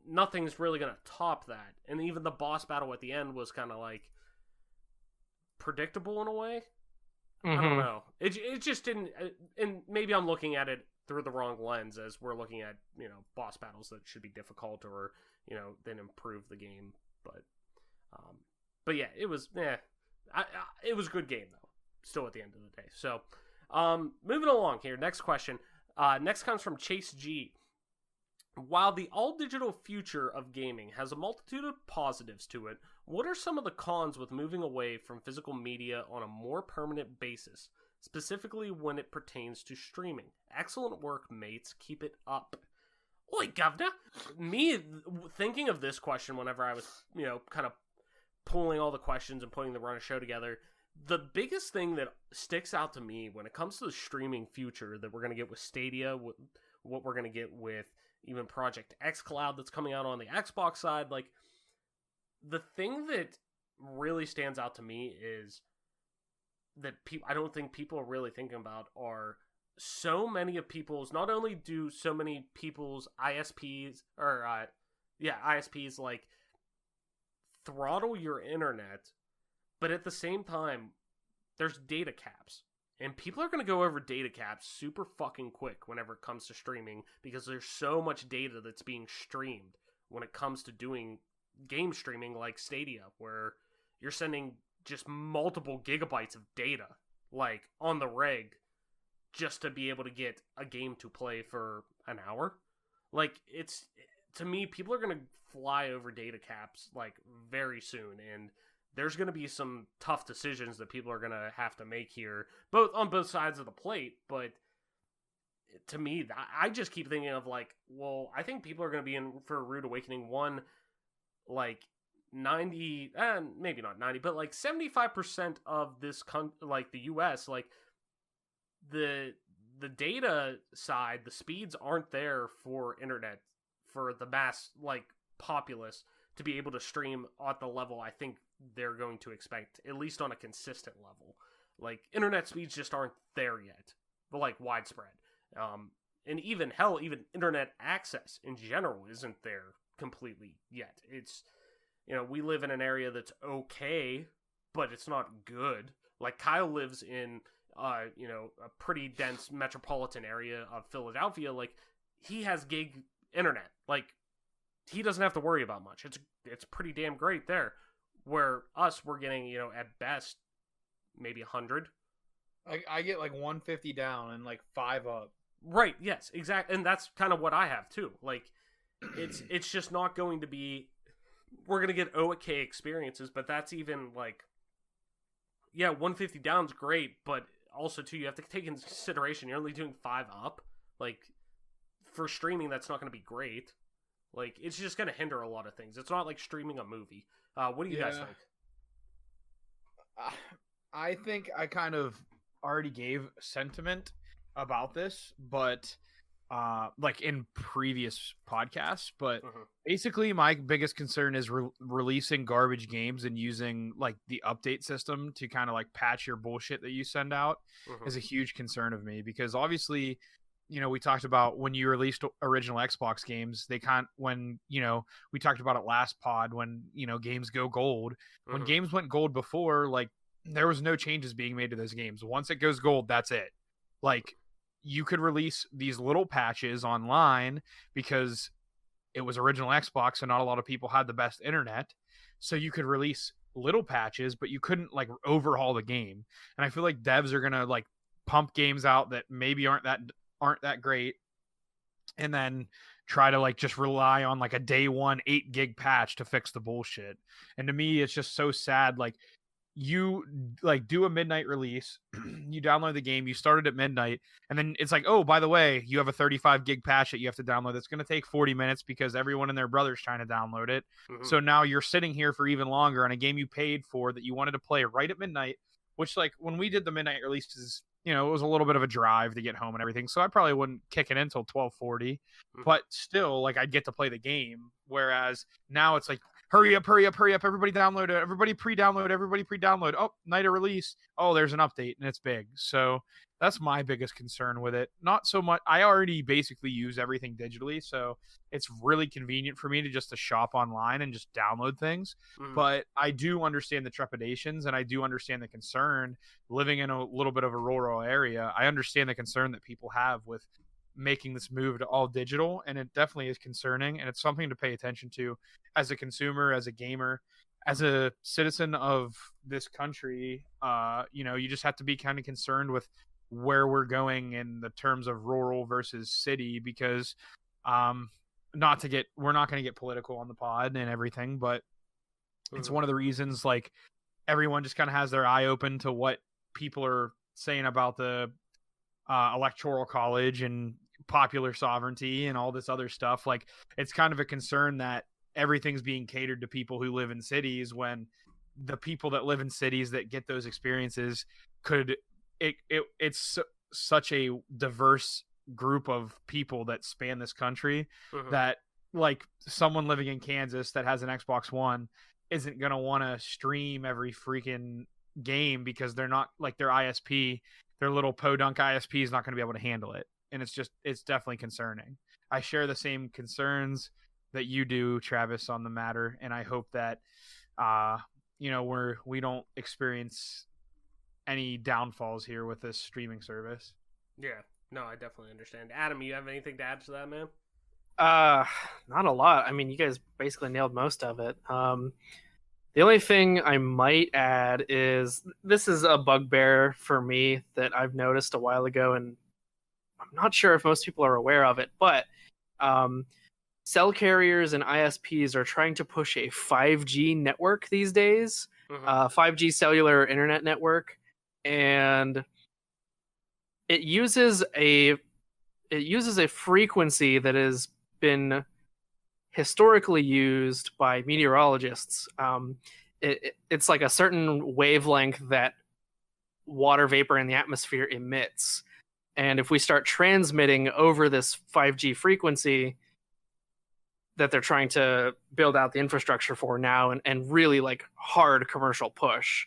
nothing's really going to top that. And even the boss battle at the end was kind of like predictable in a way. I don't know. It just didn't, and maybe I'm looking at it through the wrong lens, as we're looking at, you know, boss battles that should be difficult, or, you know, then improve the game. But yeah, it was, it was a good game though, still at the end of the day. So, Moving along here. Next question. Next comes from Chase G. While the all-digital future of gaming has a multitude of positives to it, what are some of the cons with moving away from physical media on a more permanent basis, specifically when it pertains to streaming? Excellent work, mates. Keep it up. Oi, governor! Me thinking of this question whenever I was, kind of pulling all the questions and putting the run of show together, the biggest thing that sticks out to me when it comes to the streaming future that we're going to get with Stadia, what we're going to get with even Project xCloud that's coming out on the Xbox side, like, the thing that really stands out to me is that I don't think people are really thinking about are so many of people's, not only do so many people's ISPs, ISPs, like, throttle your internet, but at the same time, there's data caps. And people are going to go over data caps super fucking quick whenever it comes to streaming, because there's so much data that's being streamed when it comes to doing game streaming like Stadia, where you're sending just multiple gigabytes of data, like, on the reg, just to be able to get a game to play for an hour. Like, to me, people are going to fly over data caps, like, very soon, and there's going to be some tough decisions that people are going to have to make here, on both sides of the plate. But to me, I just keep thinking of, like, well, I think people are going to be in for a rude awakening. One, like, 90, maybe not 90, but like 75% of this, like, the US, like, the data side, the speeds aren't there for internet, for the mass, like, populace to be able to stream at the level I think they're going to expect, at least on a consistent level. Like, internet speeds just aren't there yet, but, like, widespread. And even internet access in general isn't there completely yet. It's, we live in an area that's okay, but it's not good. Like, Kyle lives in, a pretty dense metropolitan area of Philadelphia. Like, he has gig internet. Like, he doesn't have to worry about much. It's pretty damn great there. Where we're getting, at best, maybe 100. I get like 150 down and like 5 up. Right, yes, exactly. And that's kind of what I have too. Like, it's just not going to be, we're going to get okay experiences, but that's even like, 150 down's great, but also too, you have to take into consideration you're only doing 5 up. Like, for streaming, that's not going to be great. Like, it's just going to hinder a lot of things. It's not like streaming a movie. What do you guys think? I think I kind of already gave sentiment about this, but like in previous podcasts. But basically, my biggest concern is releasing garbage games and using, like, the update system to kind of, like, patch your bullshit that you send out is a huge concern of me, because obviously, we talked about when you released original Xbox games, we talked about it last pod when, games go gold. When games went gold before, like, there was no changes being made to those games. Once it goes gold, that's it. Like, you could release these little patches online because it was original Xbox and not a lot of people had the best internet. So you could release little patches, but you couldn't, like, overhaul the game. And I feel like devs are going to, like, pump games out that maybe aren't that great, and then try to, like, just rely on, like, a day one 8 gig patch to fix the bullshit. And to me, it's just so sad. Like, you, like, do a midnight release, you download the game, you started at midnight, and then it's like, oh, by the way, you have a 35 gig patch that you have to download that's going to take 40 minutes because everyone and their brother's trying to download it. So now you're sitting here for even longer on a game you paid for that you wanted to play right at midnight, which, like, when we did the midnight releases, it was a little bit of a drive to get home and everything. So I probably wouldn't kick it in until 12:40, but still, like, I'd get to play the game. Whereas now it's like, hurry up, everybody download it, everybody pre-download. Oh, night of release. Oh, there's an update and it's big. So that's my biggest concern with it. Not so much, I already basically use everything digitally, so it's really convenient for me to shop online and just download things. But I do understand the trepidations, and I do understand the concern. Living in a little bit of a rural area, I understand the concern that people have with making this move to all digital, and it definitely is concerning, and it's something to pay attention to as a consumer, as a gamer, as a citizen of this country. You just have to be kind of concerned with where we're going in the terms of rural versus city, because we're not going to get political on the pod and everything, but it's one of the reasons like everyone just kind of has their eye open to what people are saying about the electoral college and popular sovereignty and all this other stuff. Like, it's kind of a concern that everything's being catered to people who live in cities, when the people that live in cities that get those experiences it's such a diverse group of people that span this country that, like, someone living in Kansas that has an Xbox One isn't going to want to stream every freaking game, because they're not, like, their ISP, their little podunk ISP is not going to be able to handle it. And it's definitely concerning. I share the same concerns that you do, Travis, on the matter. And I hope that, we don't experience any downfalls here with this streaming service. Yeah, no, I definitely understand. Adam, you have anything to add to that, man? Not a lot. I mean, you guys basically nailed most of it. The only thing I might add is this is a bugbear for me that I've noticed a while ago, and I'm not sure if most people are aware of it, but cell carriers and ISPs are trying to push a 5G network these days, 5G cellular internet network, and it uses a frequency that has been historically used by meteorologists. It's like a certain wavelength that water vapor in the atmosphere emits. And if we start transmitting over this 5G frequency that they're trying to build out the infrastructure for now, and really like hard commercial push,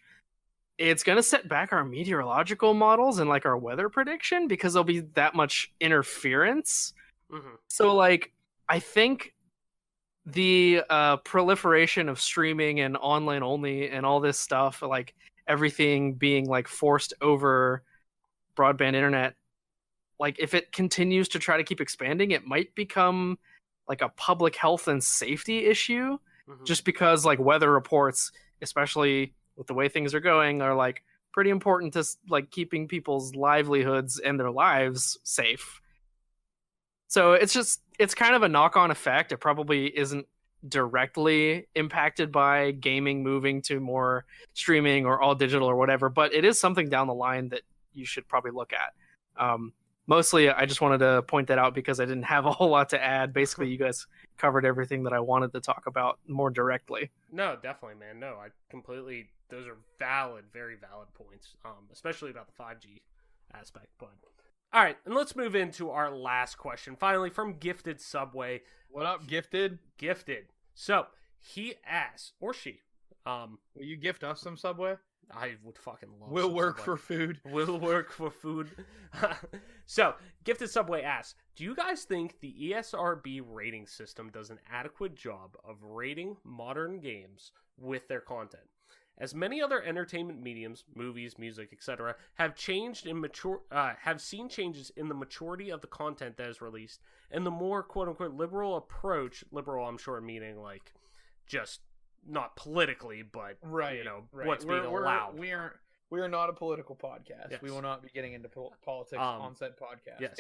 it's going to set back our meteorological models and like our weather prediction, because there'll be that much interference. So like, I think the proliferation of streaming and online only and all this stuff, like everything being like forced over broadband internet, like if it continues to try to keep expanding, it might become like a public health and safety issue, just because like weather reports, especially with the way things are going, are like pretty important to like keeping people's livelihoods and their lives safe. So it's kind of a knock-on effect. It probably isn't directly impacted by gaming moving to more streaming or all digital or whatever, but it is something down the line that you should probably look at. Mostly, I just wanted to point that out because I didn't have a whole lot to add. Basically, you guys covered everything that I wanted to talk about more directly. No, definitely, man. No, those are valid, very valid points, especially about the 5G aspect. But all right, and let's move into our last question. Finally, from Gifted Subway. What up, Gifted? Gifted. So he asks, or she, will you gift us some Subway? I would fucking love. We'll work for food. Will work for food. So, Gifted Subway asks, do you guys think the ESRB rating system does an adequate job of rating modern games with their content? As many other entertainment mediums, movies, music, etc., have seen changes in the maturity of the content that is released, and the more quote-unquote liberal approach, liberal I'm sure meaning like just not politically, but what's being allowed. We are not a political podcast. Yes. We will not be getting into politics on said podcast. Yes.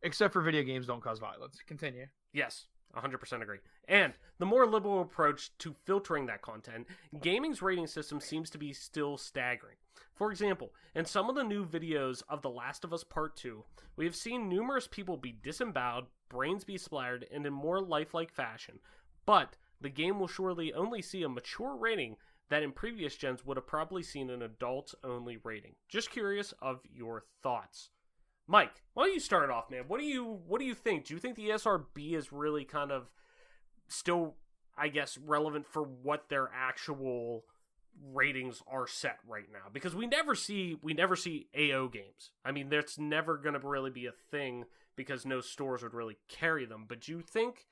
Except for video games don't cause violence. Continue. Yes, 100% agree. And the more liberal approach to filtering that content, gaming's rating system seems to be still staggering. For example, in some of the new videos of The Last of Us Part 2, we have seen numerous people be disemboweled, brains be splattered, and in more lifelike fashion. But the game will surely only see a mature rating that in previous gens would have probably seen an adult-only rating. Just curious of your thoughts. Mike, why don't you start off, man? What do you think? Do you think the ESRB is really kind of still, I guess, relevant for what their actual ratings are set right now? Because we never see AO games. I mean, that's never going to really be a thing because no stores would really carry them. But do you think,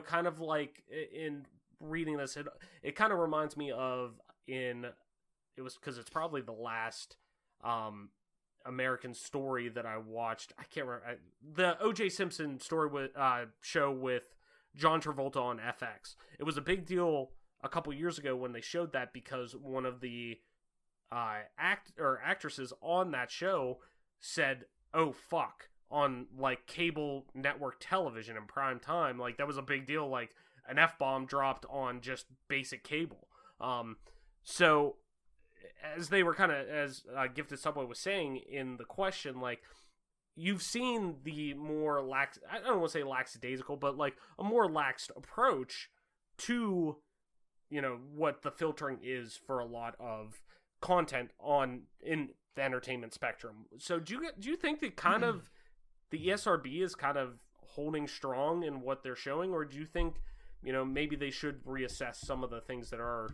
kind of like in reading this, it kind of reminds me of because it's probably the last American Story that I watched. I can't remember the O.J. Simpson story show with John Travolta on FX. It was a big deal a couple years ago when they showed that because one of the actresses on that show said, "Oh fuck," on like cable network television in prime time. Like that was a big deal. Like an F-bomb dropped on just basic cable. So as they were as Gifted Subway was saying in the question, like you've seen the more I don't want to say lackadaisical, but like a more laxed approach to, what the filtering is for a lot of content in the entertainment spectrum. So do you think that kind of the ESRB is kind of holding strong in what they're showing, or do you think, maybe they should reassess some of the things that are,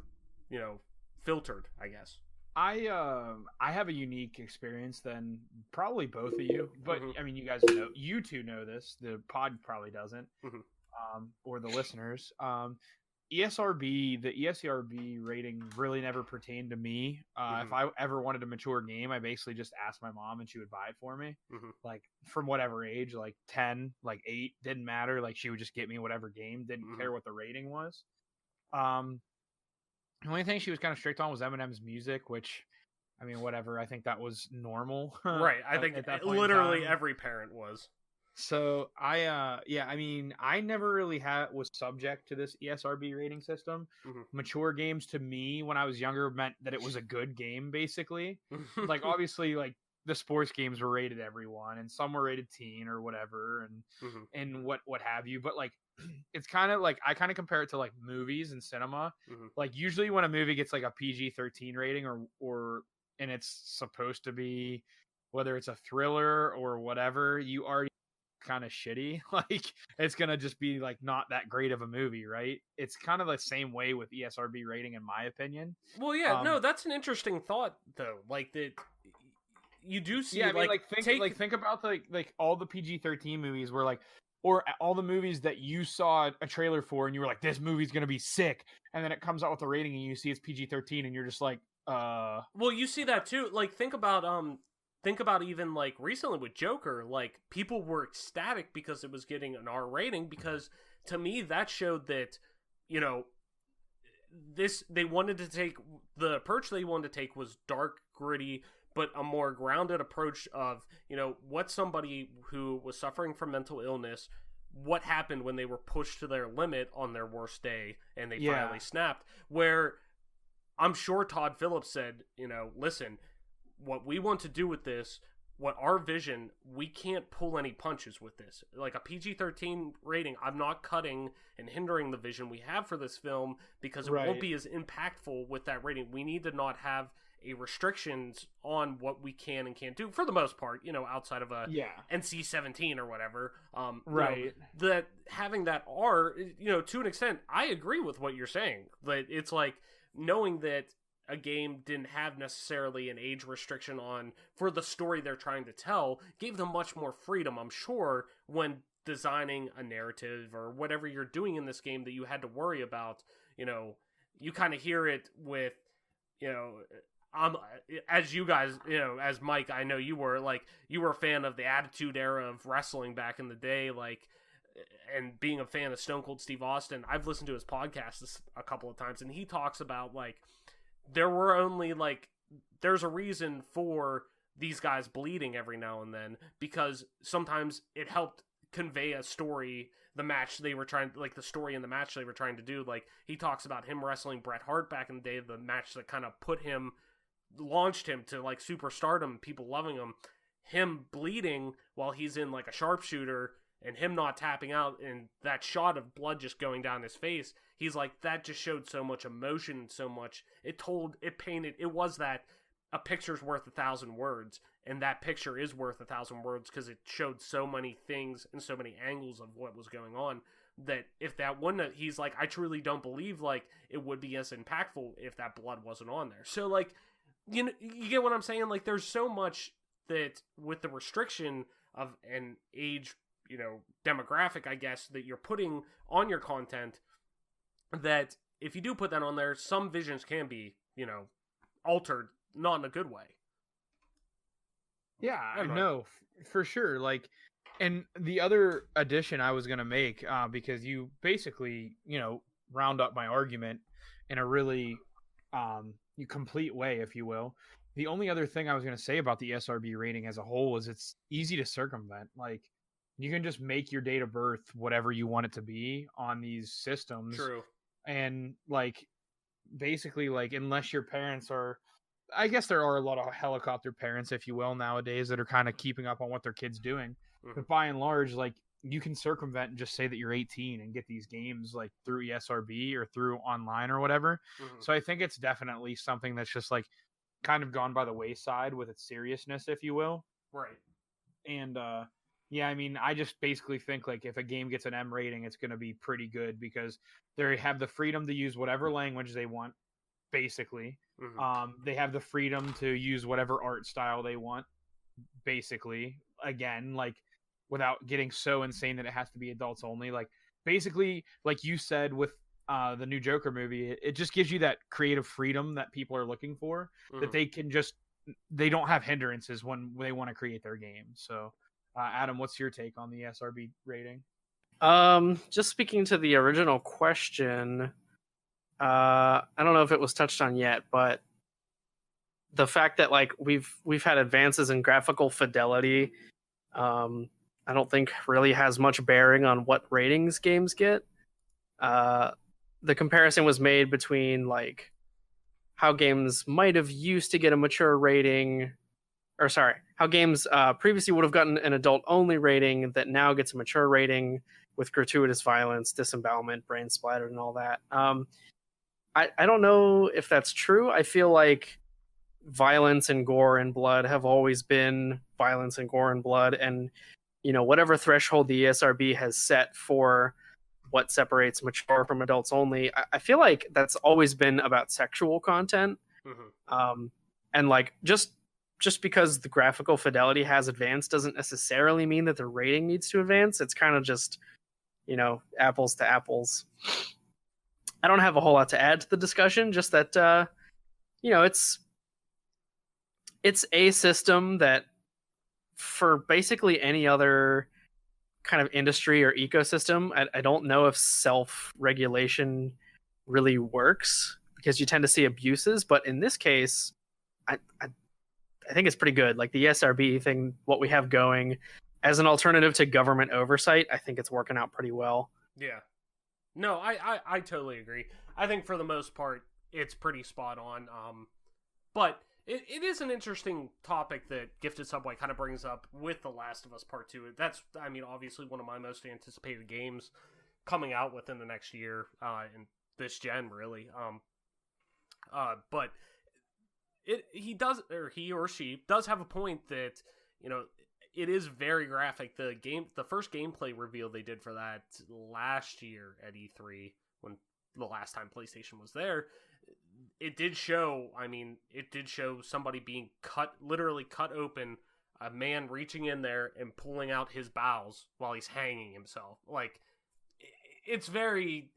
filtered, I guess? I have a unique experience than probably both of you, but I mean, you two know this. The pod probably doesn't, or the listeners. The ESRB rating really never pertained to me. If I ever wanted a mature game, I basically just asked my mom and she would buy it for me. Like from whatever age, like 10, like 8, didn't matter. Like she would just get me whatever game, didn't care what the rating was. The only thing she was kind of strict on was Eminem's music, which, I mean, whatever. I think that was normal. Right. I think literally every parent was. So I mean, I never really was subject to this ESRB rating system. Mature games to me when I was younger meant that it was a good game, basically. Like obviously, like the sports games were rated everyone, and some were rated teen or whatever, and what have you. But like, it's kind of like I kind of compare it to like movies and cinema. Like usually when a movie gets like a PG-13 rating or and it's supposed to be, whether it's a thriller or whatever, you already kind of shitty. Like it's gonna just be like not that great of a movie, right? It's kind of the same way with ESRB rating, in my opinion. Well, yeah, no, that's an interesting thought though. Like that, you do see. Yeah, I mean, think about like all the PG-13 movies were like, or all the movies that you saw a trailer for and you were like, this movie's gonna be sick, and then it comes out with a rating and you see it's PG-13 and you're just like, Well, you see that too. Like think about even like recently with Joker, like people were ecstatic because it was getting an R rating, because to me that showed that, the approach they wanted to take was dark, gritty, but a more grounded approach of, what somebody who was suffering from mental illness, what happened when they were pushed to their limit on their worst day and they finally snapped. Where I'm sure Todd Phillips said, listen, what we want to do with this, what our vision, we can't pull any punches with this. Like a PG-13 rating, I'm not cutting and hindering the vision we have for this film, because it won't be as impactful with that rating. We need to not have a restrictions on what we can and can't do for the most part, outside of a NC-17 or whatever. That having that R, to an extent, I agree with what you're saying. But it's like knowing that a game didn't have necessarily an age restriction on for the story they're trying to tell gave them much more freedom, I'm sure, when designing a narrative or whatever you're doing in this game that you had to worry about. You kind of hear it with, as you guys, as Mike, I know you were a fan of the Attitude Era of wrestling back in the day, and being a fan of Stone Cold Steve Austin. I've listened to his podcast a couple of times, and he talks about there's a reason for these guys bleeding every now and then, because sometimes it helped convey a story, the match they were trying, like the story in the match they were trying to do. Like he talks about him wrestling Bret Hart back in the day, the match that kind of launched him to like superstardom, people loving him bleeding while he's in like a sharpshooter, and him not tapping out, and that shot of blood just going down his face, he's like, that just showed so much emotion, so much. It painted, it was that a picture's worth 1,000 words, and that picture is worth 1,000 words because it showed so many things and so many angles of what was going on, that if that wouldn't, he's like, I truly don't believe it would be as impactful if that blood wasn't on there. So you get what I'm saying? Like there's so much that with the restriction of an age, demographic, I guess, that you're putting on your content, that if you do put that on there, some visions can be, altered, not in a good way. Yeah, I know, for sure. And the other addition I was going to make, because you basically, round up my argument in a really complete way, if you will, The only other thing I was going to say about the SRB rating as a whole is it's easy to circumvent. Like, you can just make your date of birth whatever you want it to be on these systems. True. And like, basically, like, unless your parents are, I guess there are a lot of helicopter parents, if you will, nowadays that are kind of keeping up on what their kid's doing. Mhm. But by and large, like, you can circumvent and just say that you're 18 and get these games like through ESRB or through online or whatever. Mhm. So I think it's definitely something that's just like kind of gone by the wayside with its seriousness, if you will. Right. And yeah, I mean, I just basically think like if a game gets an M rating, it's going to be pretty good because they have the freedom to use whatever language they want, basically. Mhm. They have the freedom to use whatever art style they want, basically. Again, like, without getting so insane that it has to be adults only. Like, basically, like you said with the new Joker movie, it just gives you that creative freedom that people are looking for, that Mhm. they can just, they don't have hindrances when they want to create their game. So, Adam, what's your take on the SRB rating? Just speaking to the original question, I don't know if it was touched on yet, but the fact that like we've had advances in graphical fidelity, I don't think really has much bearing on what ratings games get. The comparison was made between like how games might have used to get a mature rating, or sorry, how games previously would have gotten an adult only rating that now gets a mature rating with gratuitous violence, disembowelment, brain splattered, and all that. I don't know if that's true. I feel like violence and gore and blood have always been violence and gore and blood, and whatever threshold the ESRB has set for what separates mature from adults only, I feel like that's always been about sexual content. Mhm. And like just because the graphical fidelity has advanced doesn't necessarily mean that the rating needs to advance. It's kind of just apples to apples. I don't have a whole lot to add to the discussion, just that it's a system that for basically any other kind of industry or ecosystem, I don't know if self-regulation really works because you tend to see abuses. But in this case, I think it's pretty good. Like the SRB thing, what we have going as an alternative to government oversight, I think it's working out pretty well. Yeah. No, I totally agree. I think for the most part, it's pretty spot on. But it is an interesting topic that Gifted Subway kind of brings up with The Last of Us Part 2. That's, I mean, obviously one of my most anticipated games coming out within the next year, in this gen, really. But he or she does have a point that, it is very graphic. The first gameplay reveal they did for that last year at E3, when the last time PlayStation was there, it did show somebody being literally cut open, a man reaching in there and pulling out his bowels while he's hanging himself. Like, it's very,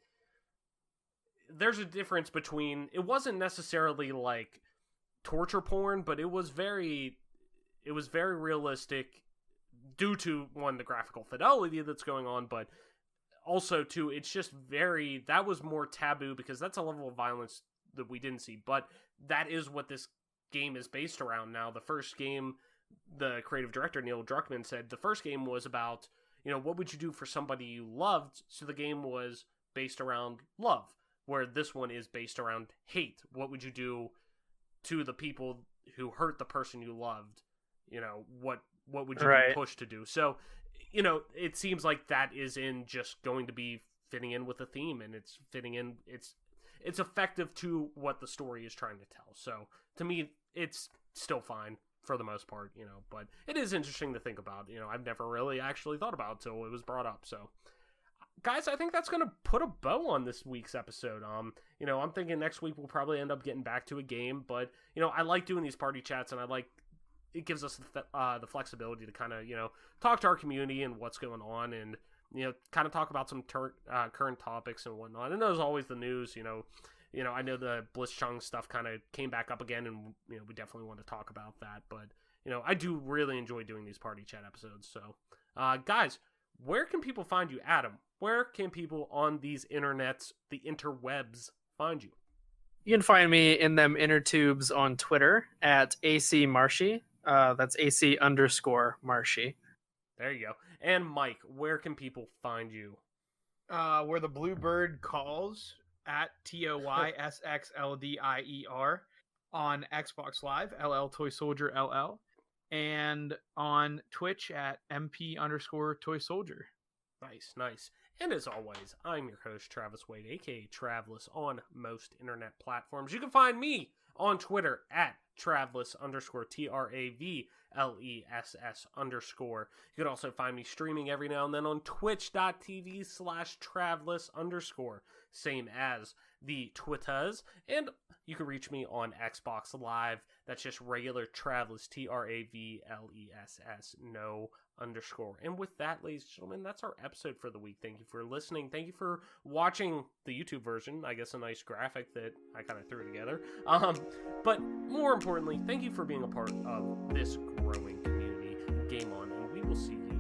there's a difference between, it wasn't necessarily like torture porn, but it was very realistic due to, one, the graphical fidelity that's going on, but also two, it's just that was more taboo because that's a level of violence that we didn't see, but that is what this game is based around now. The first game, the creative director Neil Druckmann said the first game was about, what would you do for somebody you loved? So the game was based around love, where this one is based around hate. What would you do to the people who hurt the person you loved? What would you be pushed to do? So, it seems like that is just going to be fitting in with the theme, and it's fitting in. It's effective to what the story is trying to tell. So to me, it's still fine for the most part, but it is interesting to think about. I've never really actually thought about it until it was brought up. So guys, I think that's going to put a bow on this week's episode. I'm thinking next week we'll probably end up getting back to a game, but I like doing these party chats, and it gives us the flexibility to kind of, talk to our community and what's going on, and kind of talk about some current topics and whatnot. And there's always the news, I know the Blitzchung stuff kind of came back up again, and, we definitely want to talk about that. But, I do really enjoy doing these party chat episodes. So, guys, where can people find you? Adam, where can people on these internets, the interwebs, find you? You can find me in them inner tubes on Twitter at AC Marshy. That's AC _Marshy. There you go. And Mike, where can people find you? Where the Bluebird calls at TOYSXLDIER on Xbox Live, LL Toy Soldier LL, and on Twitch at MP_Toy Soldier. Nice, nice. And as always, I'm your host, Travis Wade, aka Travlis, on most internet platforms. You can find me on Twitter at Travlis _TRAVLESS _. You can also find me streaming every now and then on twitch.tv/Travlis_, same as the Twitters. And you can reach me on Xbox Live. That's just regular Travlis, TRAVLESS, no _. And with that, ladies and gentlemen, that's our episode for the week. Thank you for listening. Thank you for watching the YouTube version. I guess a nice graphic that I kind of threw together. But more importantly, thank you for being a part of this growing community. Game on, and we will see you